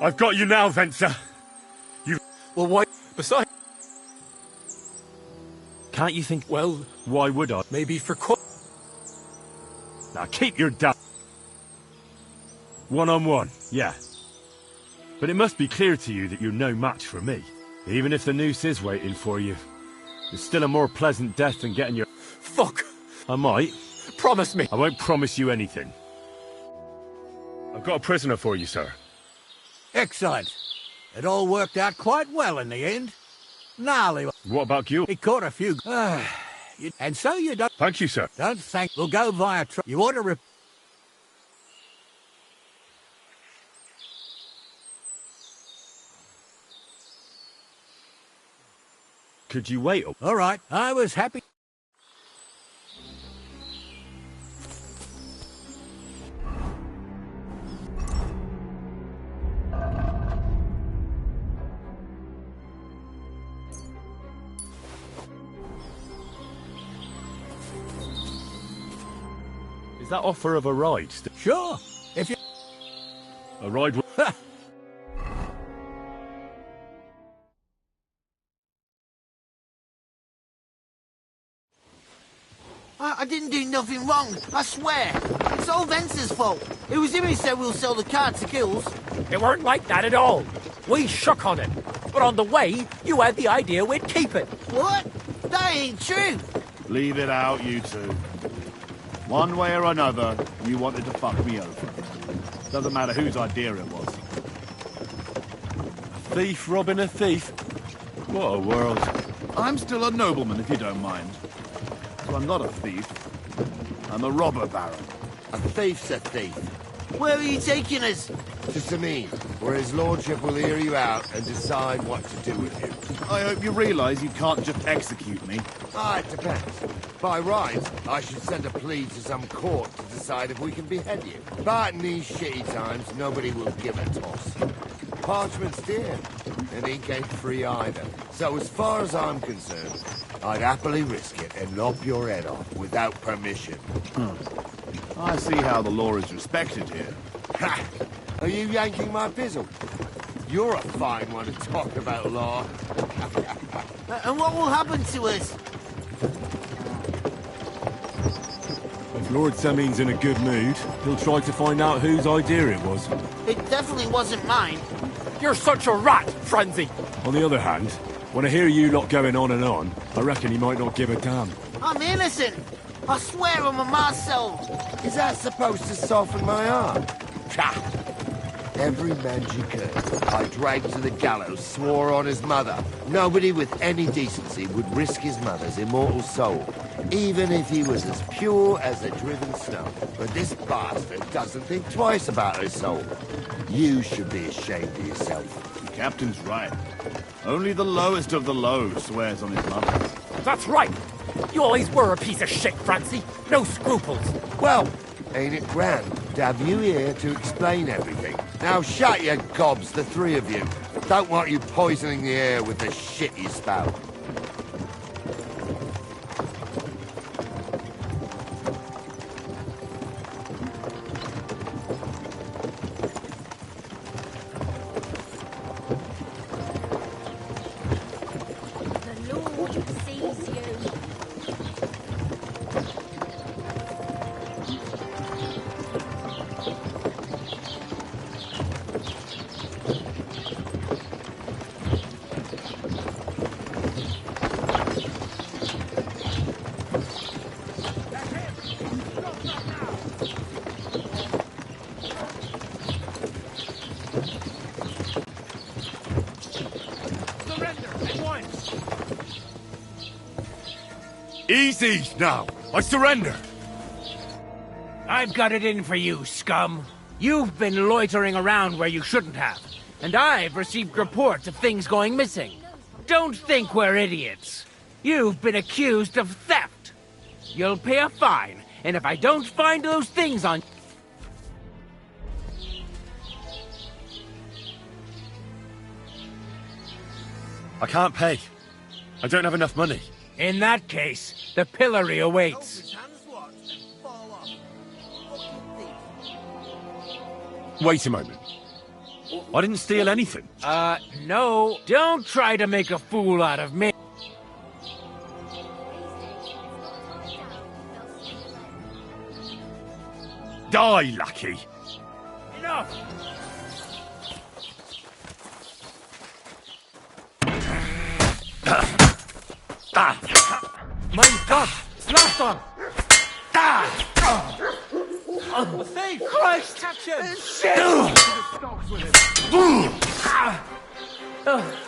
I've got you now, Venser. Well, why? Besides... Can't you think... Well... Why would I? Maybe for... Now keep your doubt. One-on-one, yeah. But it must be clear to you that you're no match for me. Even if the noose is waiting for you. It's still a more pleasant death than getting your... Fuck! I might. Promise me! I won't promise you anything. I've got a prisoner for you, sir. Excellent. It all worked out quite well in the end. Gnarly. What about you? He caught a few... and so you don't... Thank you, sir. Don't thank... We'll go via... You ought to... Could you wait? All right. I was happy... That offer of a ride? Sure. If you... A ride with... I didn't do nothing wrong, I swear. It's all Venser's fault. It was him who said we'll sell the car to Gills. It weren't like that at all. We shook on it. But on the way, you had the idea we'd keep it. What? That ain't true. Leave it out, you two. One way or another, you wanted to fuck me over. Doesn't matter whose idea it was. A thief robbing a thief? What a world. I'm still a nobleman, if you don't mind. So I'm not a thief. I'm a robber baron. A thief's a thief. Where are you taking us? To Sameen, where his lordship will hear you out and decide what to do with you. I hope you realise you can't just execute me. It depends. By rights, I should send a plea to some court to decide if we can behead you. But in these shitty times, nobody will give a toss. Parchment's dear, and ink ain't free either. So as far as I'm concerned, I'd happily risk it and lop your head off without permission. I see how the law is respected here. Ha! Are you yanking my pizzle? You're a fine one to talk about law. And what will happen to us? If Lord Seming's in a good mood, he'll try to find out whose idea it was. It definitely wasn't mine. You're such a rat, Frenzy. On the other hand, when I hear you lot going on and on, I reckon he might not give a damn. I'm innocent. I swear I'm a Marcel. Is that supposed to soften my heart? Ha! Every man you could, I dragged to the gallows, swore on his mother. Nobody with any decency would risk his mother's immortal soul, even if he was as pure as a driven snow. But this bastard doesn't think twice about his soul. You should be ashamed of yourself. The captain's right. Only the lowest of the low swears on his mother. That's right. You always were a piece of shit, Francie. No scruples. Well, ain't it grand to have you here to explain everything? Now shut your gobs, the three of you. Don't want you poisoning the air with the shit you spout. The Lord sees you. Surrender at once. Easy now. I surrender. I've got it in for you, scum. You've been loitering around where you shouldn't have, and I've received reports of things going missing. Don't think we're idiots. You've been accused of theft. You'll pay a fine, and if I don't find those things on... I can't pay. I don't have enough money. In that case, the pillory awaits. Wait a moment. I didn't steal anything. No. Don't try to make a fool out of me. Die, Lucky. Enough! Mein Gott! Lass on! A thief! Christ! Catch him! Shit!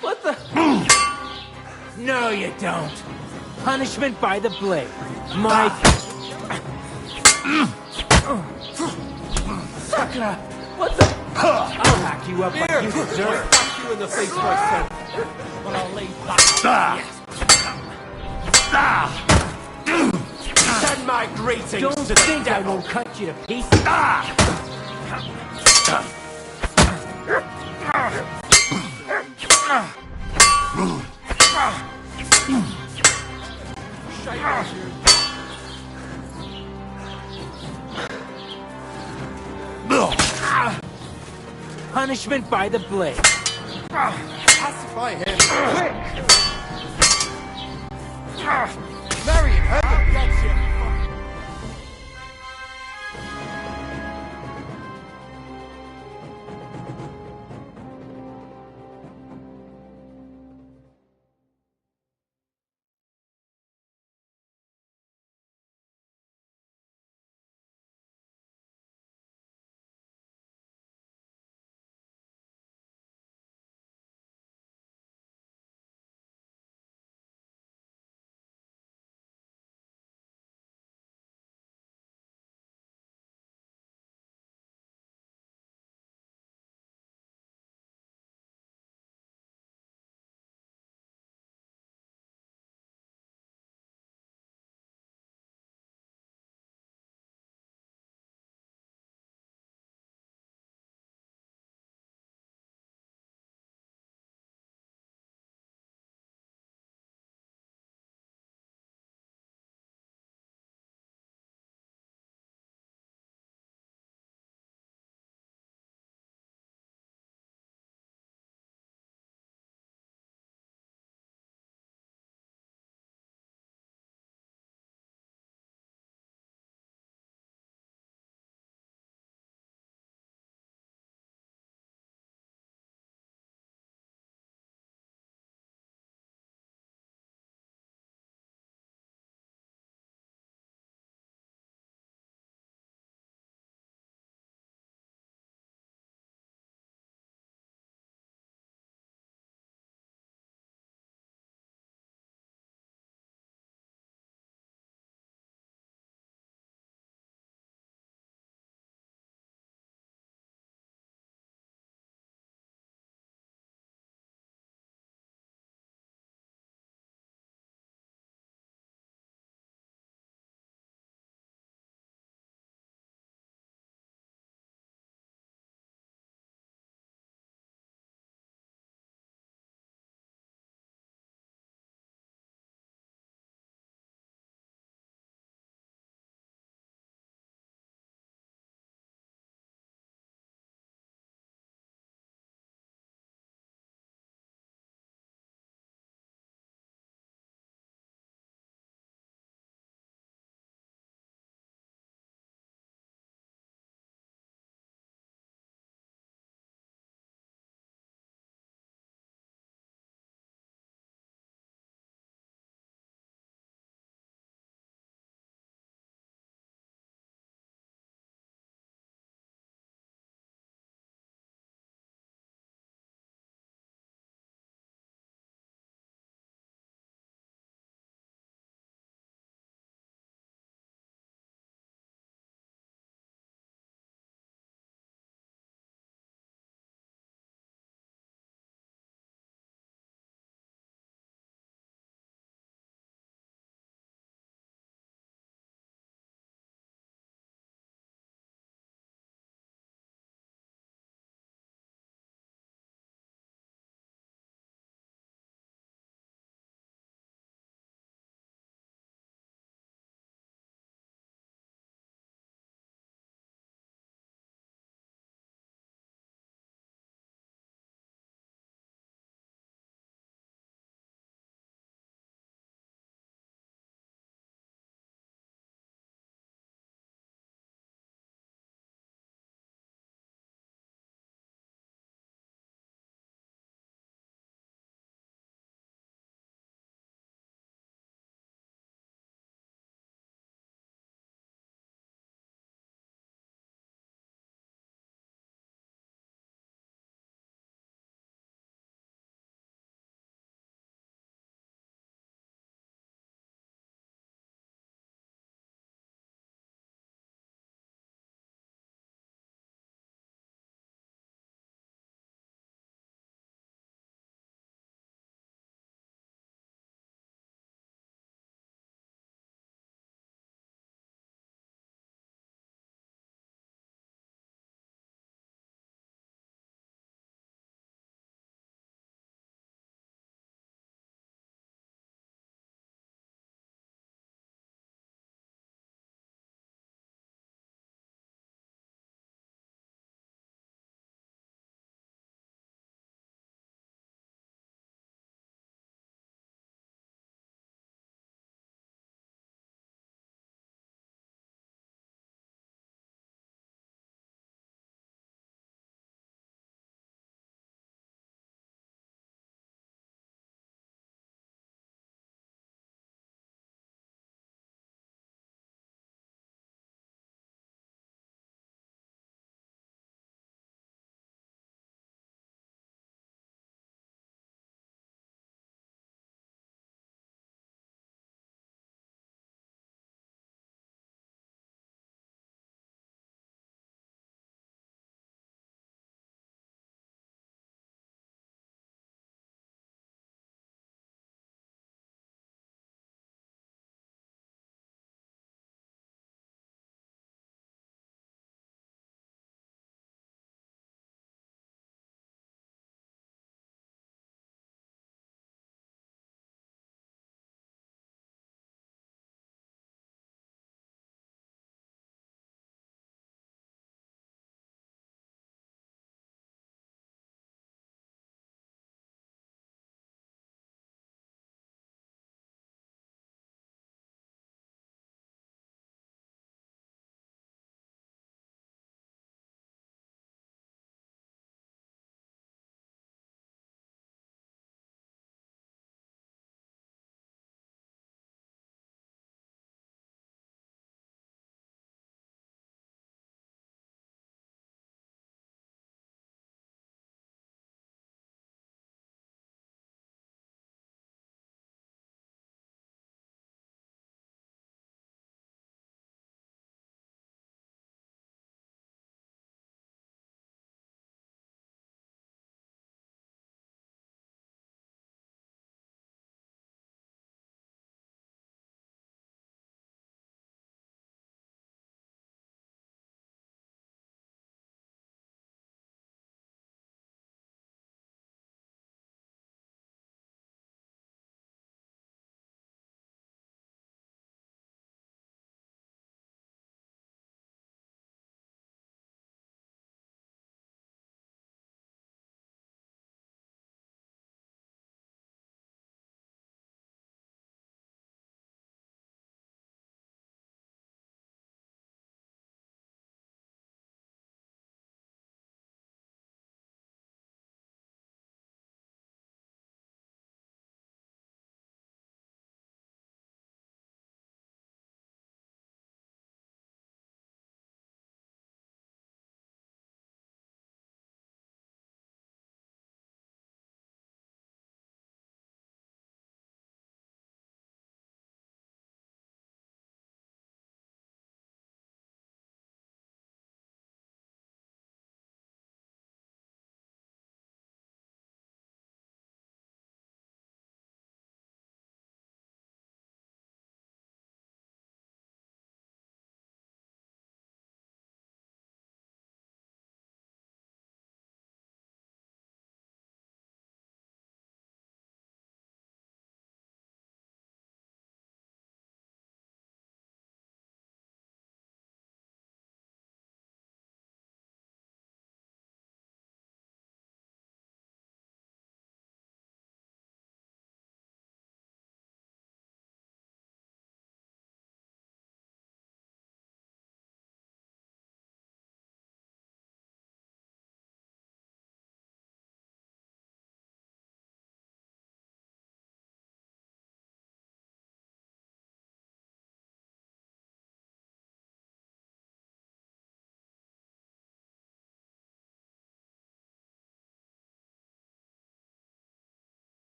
What the? No, you don't. Punishment by the blade. My... Sucker! What the? I'll hack you up like you deserve. Fuck you in the face myself. But I'll lay back. Send my greetings Don't to the think I devil. won't cut you to pieces. Punishment by the blade. Pacify him. Quick! Marion, heaven! Gotcha.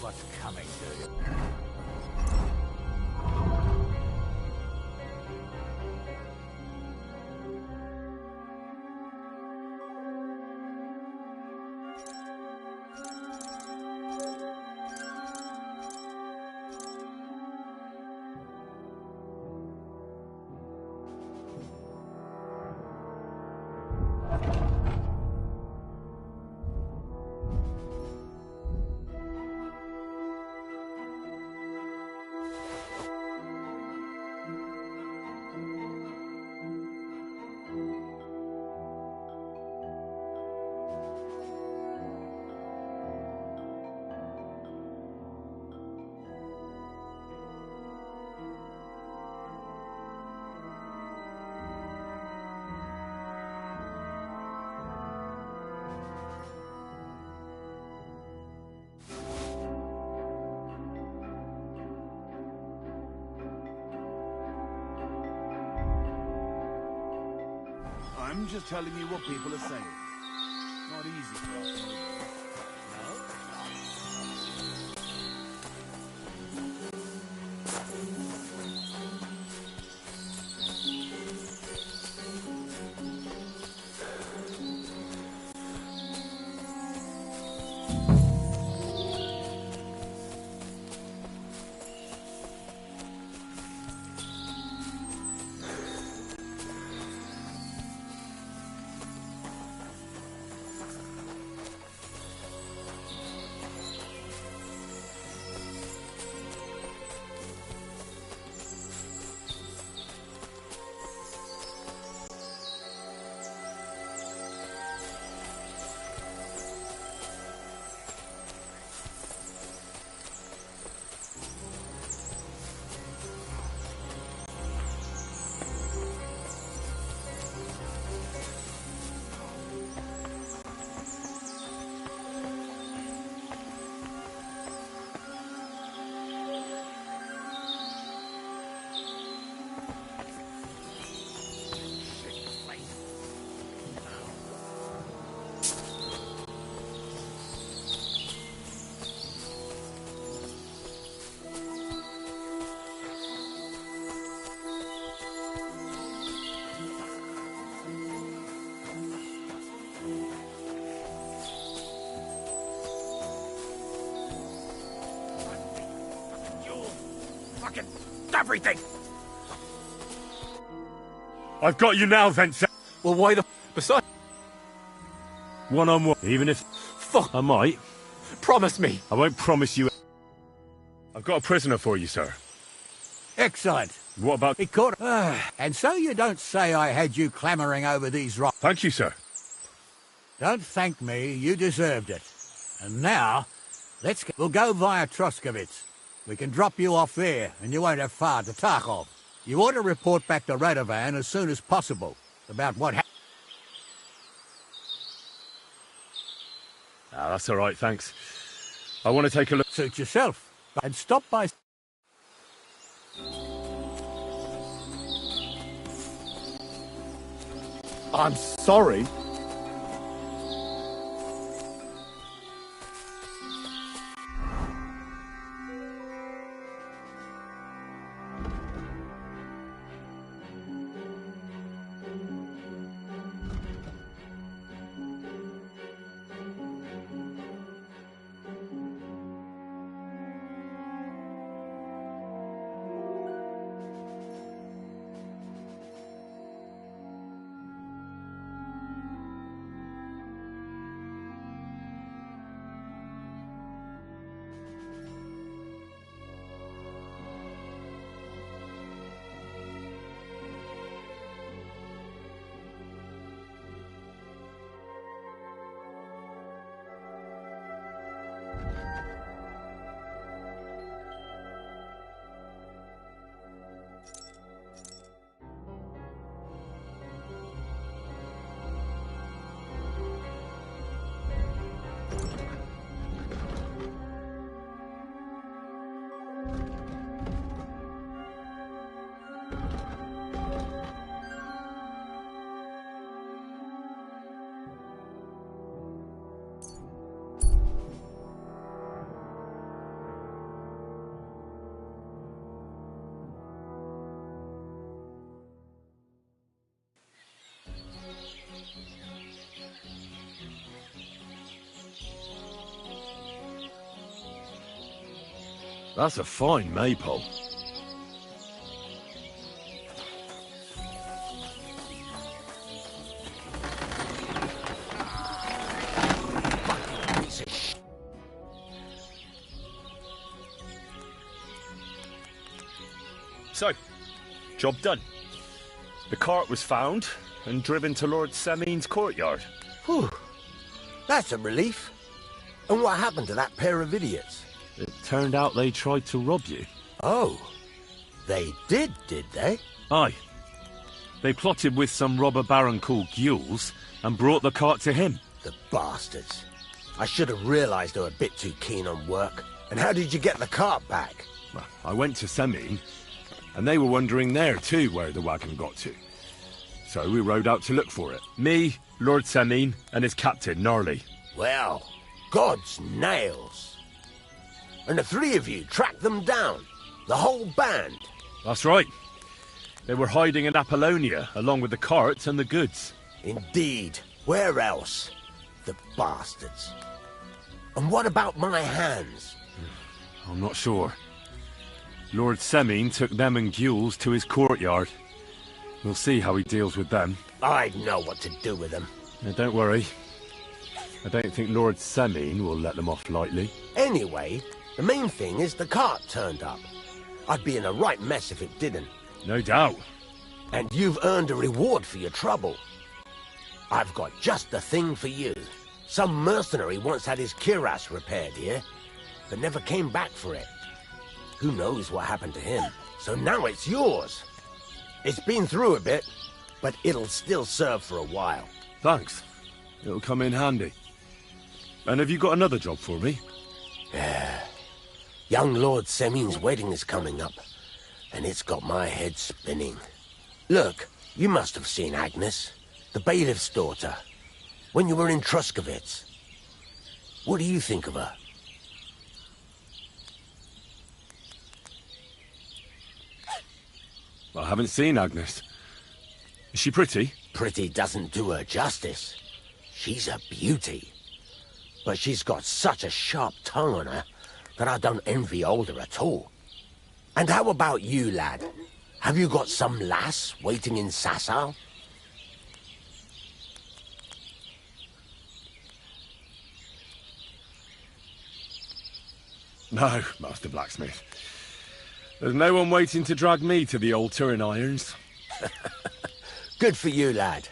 what's coming to you. I'm just telling you what people are saying. Not easy for us to know. Fucking everything! I've got you now, Vincent. Well, why the... Besides... One-on-one. Even if... Fuck. I might. Promise me. I won't promise you... I've got a prisoner for you, sir. Excellent. What about... He caught... and so you don't say I had you clamouring over these rocks. Thank you, sir. Don't thank me. You deserved it. And now, let's go. We'll go via Troskowitz. We can drop you off there, and you won't have far to Tarkov. You ought to report back to Radovan as soon as possible about what happened. Ah, that's all right, thanks. I want to take a look... Suit yourself. And stop by... I'm sorry. That's a fine maypole. So, job done. The cart was found and driven to Lord Semmene's courtyard. Whew. That's a relief. And what happened to that pair of idiots? It turned out they tried to rob you. Oh. They did they? Aye. They plotted with some robber baron called Gules and brought the cart to him. The bastards. I should have realised they were a bit too keen on work. And how did you get the cart back? Well, I went to Semmene, and they were wondering there too where the wagon got to. So we rode out to look for it. Me, Lord Semmene, and his captain, Gnarly. Well, God's nails. And the three of you tracked them down? The whole band? That's right. They were hiding in Apollonia, along with the carts and the goods. Indeed. Where else? The bastards. And what about my hands? I'm not sure. Lord Semmene took them and Gules to his courtyard. We'll see how he deals with them. I know what to do with them. Now, don't worry. I don't think Lord Semmene will let them off lightly. Anyway, the main thing is the cart turned up. I'd be in a right mess if it didn't. No doubt. And you've earned a reward for your trouble. I've got just the thing for you. Some mercenary once had his cuirass repaired here, but never came back for it. Who knows what happened to him? So now it's yours. It's been through a bit, but it'll still serve for a while. Thanks. It'll come in handy. And have you got another job for me? Young Lord Semmene's wedding is coming up, and it's got my head spinning. Look, you must have seen Agnes, the bailiff's daughter, when you were in Truscovitz. What do you think of her? I haven't seen Agnes. Is she pretty? Pretty doesn't do her justice. She's a beauty. But she's got such a sharp tongue on her that I don't envy older at all. And how about you, lad? Have you got some lass waiting in Sasau? No, Master Blacksmith. There's no one waiting to drag me to the altar in irons. Good for you, lad.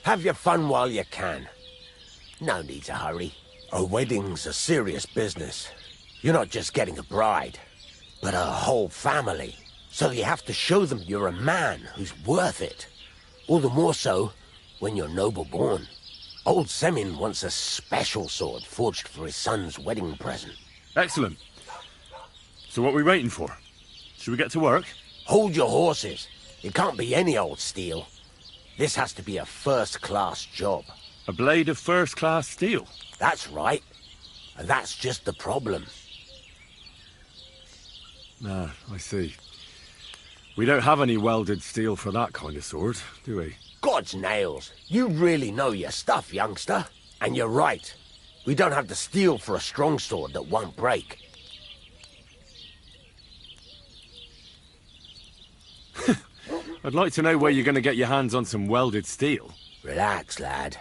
Have your fun while you can. No need to hurry. A wedding's a serious business. You're not just getting a bride, but a whole family. So you have to show them you're a man who's worth it. All the more so when you're noble-born. Old Semmene wants a special sword forged for his son's wedding present. Excellent. So what are we waiting for? Should we get to work? Hold your horses. It can't be any old steel. This has to be a first-class job. A blade of first-class steel? That's right. And that's just the problem. Ah, I see. We don't have any welded steel for that kind of sword, do we? God's nails. You really know your stuff, youngster. And you're right. We don't have the steel for a strong sword that won't break. I'd like to know where you're going to get your hands on some welded steel. Relax, lad.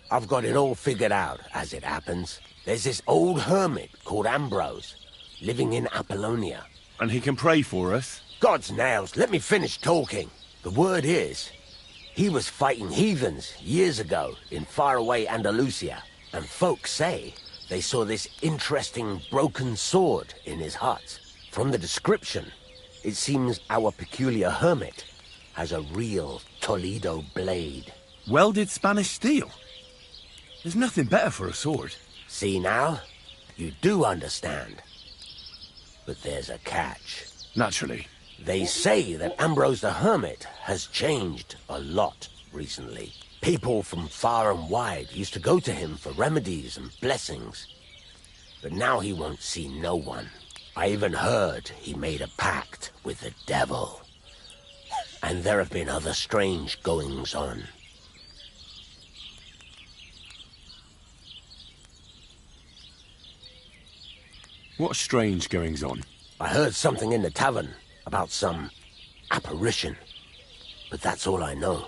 I've got it all figured out, as it happens. There's this old hermit called Ambrose, living in Apollonia. And he can pray for us? God's nails, let me finish talking. The word is, he was fighting heathens years ago in faraway Andalusia. And folks say they saw this interesting broken sword in his hut. From the description, it seems our peculiar hermit has a real Toledo blade. Welded Spanish steel? There's nothing better for a sword. See now? You do understand. But there's a catch. Naturally. They say that Ambrose the Hermit has changed a lot recently. People from far and wide used to go to him for remedies and blessings. But now he won't see no one. I even heard he made a pact with the devil. And there have been other strange goings-on. What strange goings-on? I heard something in the tavern about some apparition, but that's all I know.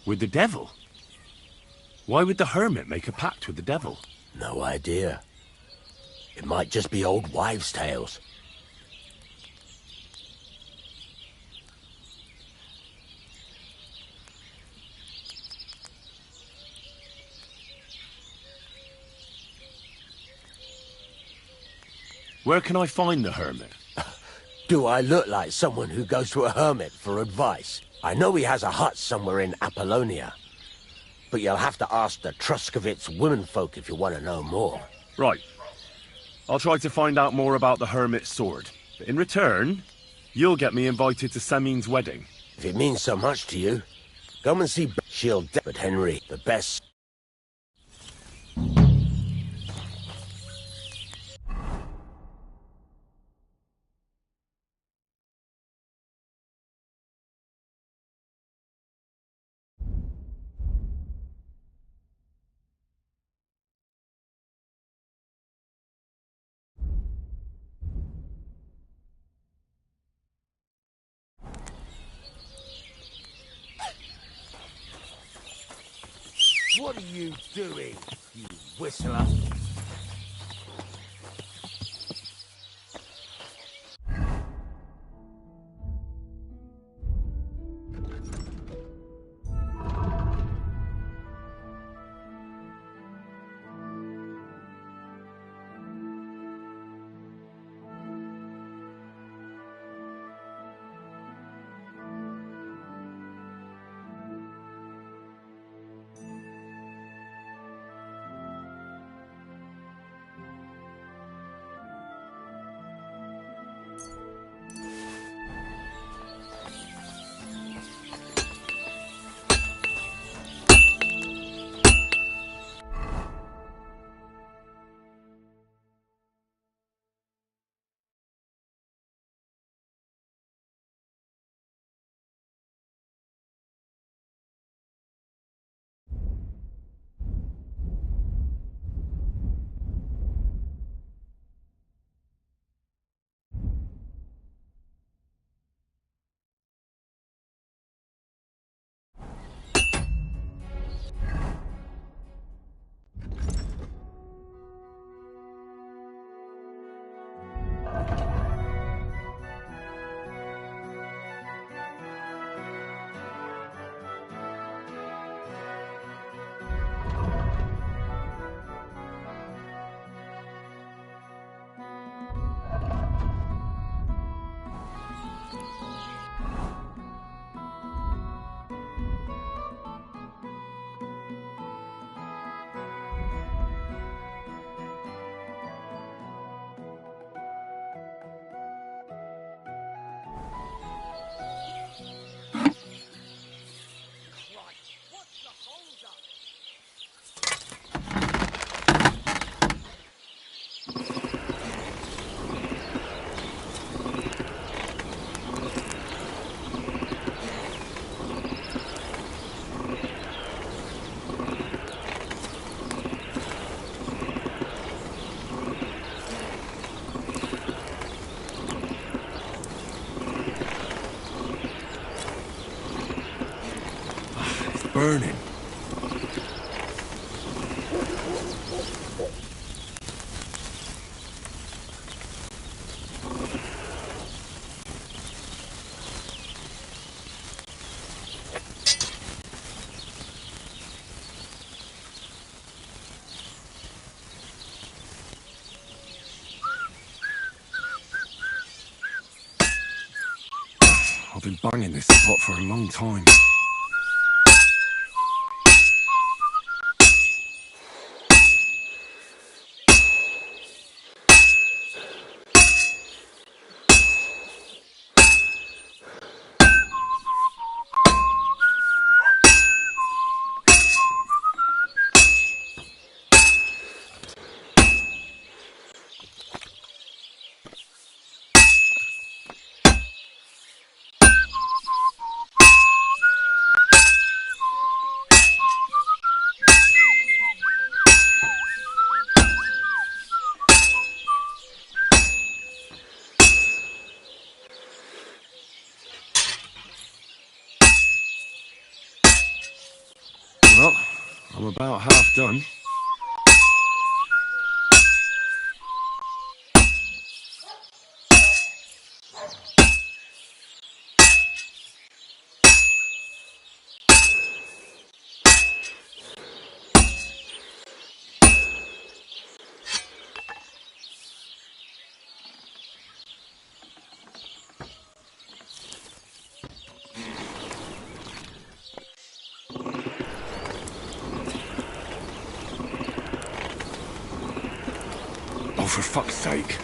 With the devil? Why would the hermit make a pact with the devil? No idea. It might just be old wives' tales. Where can I find the hermit? Do I look like someone who goes to a hermit for advice? I know he has a hut somewhere in Apollonia, but you'll have to ask the Truscovitz womenfolk if you want to know more. Right. I'll try to find out more about the hermit's sword. But in return, you'll get me invited to Semin's wedding. If it means so much to you, come and see Shield. But Henry, the best... What are you doing, you whistler? Burning. I've been banging this spot for a long time. Well, I'm about half done. Oh, for fuck's sake.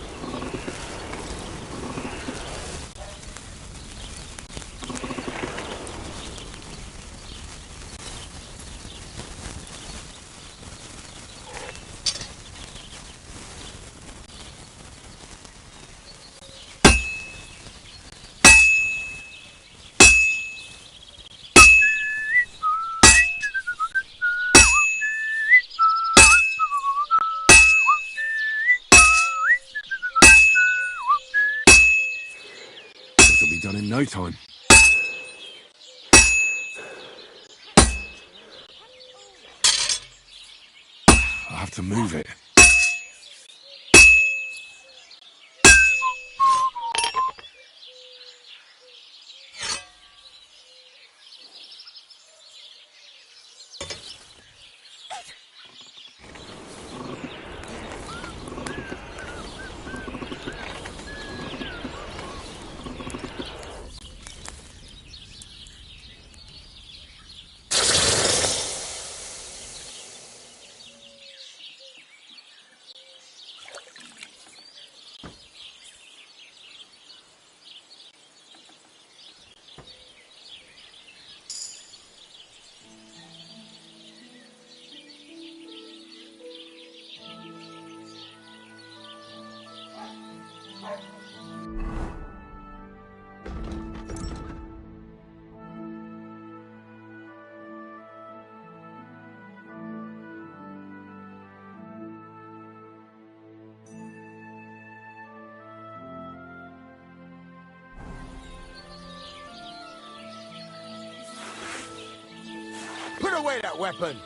This'll be done in no time. I have to move it. Put away that weapon!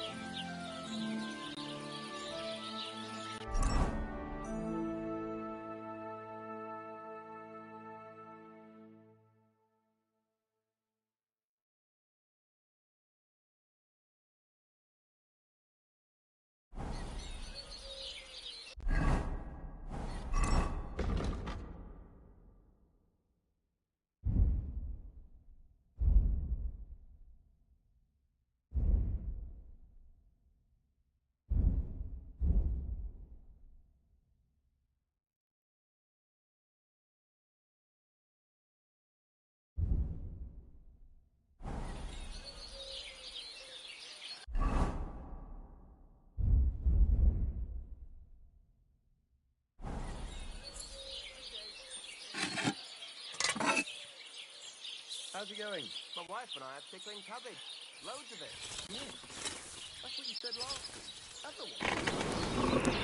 How's it going? My wife and I have pickling cabbage. Loads of it. Yeah. That's what you said last. Other one.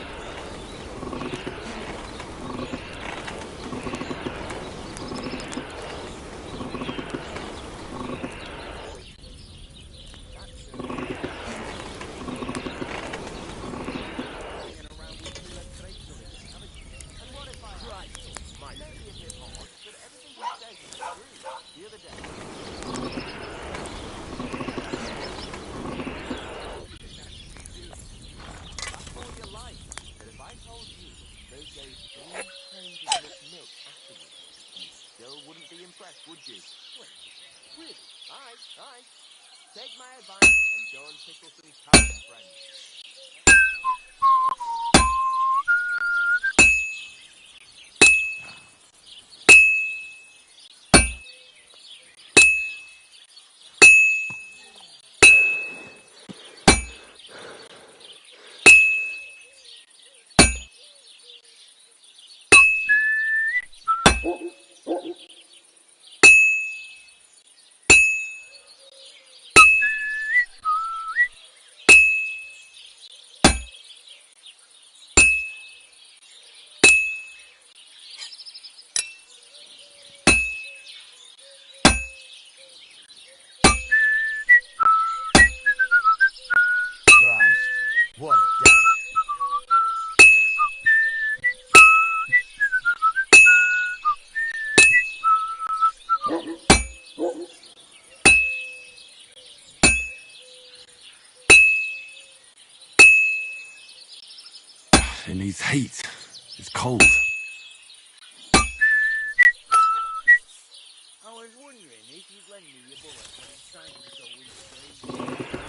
Would you? Well, really? Alright. Take my advice and go and pickle some carrots, friend. It needs heat. It's cold. I was wondering if you'd lend me your bullet when it's time to go with the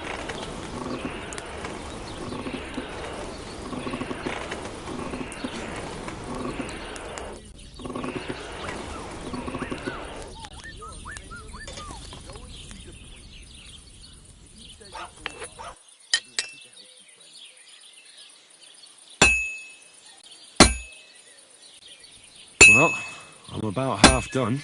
Well, I'm about half done.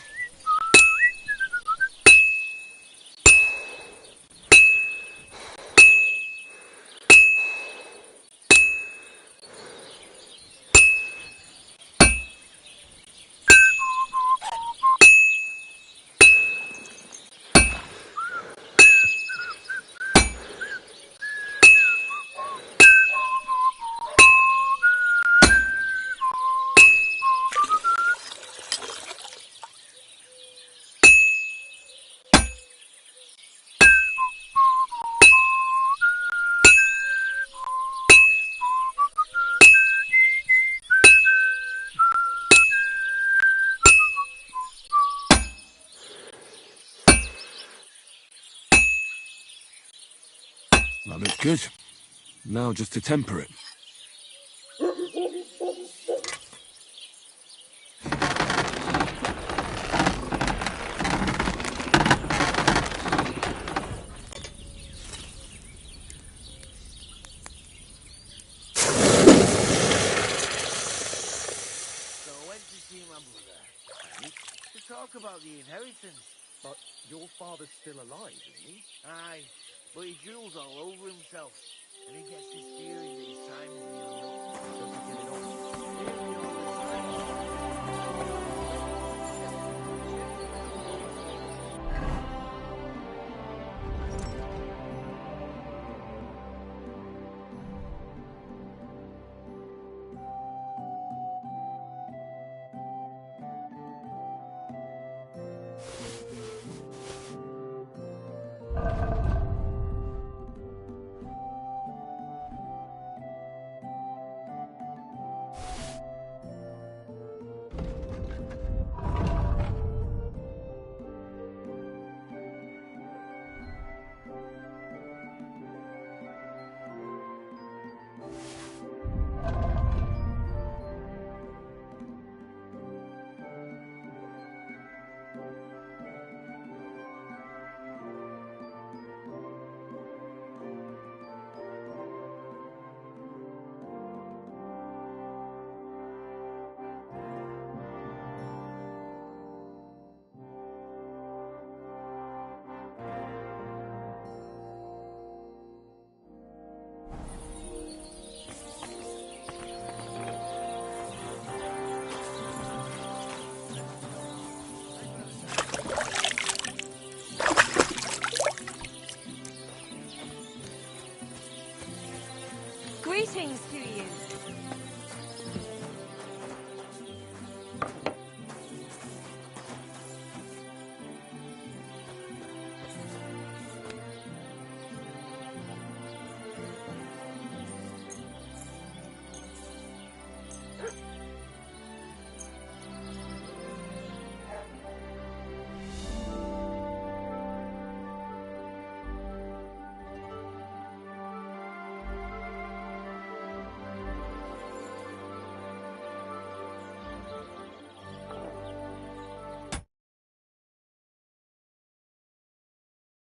That looks good. Now just to temper it. So I went to see my brother, to talk about the inheritance. But your father's still alive, isn't he? Aye, but he drools all over himself, and he gets this feeling that his time is nearly up. Does he get it on? Nearly all the time. Greetings to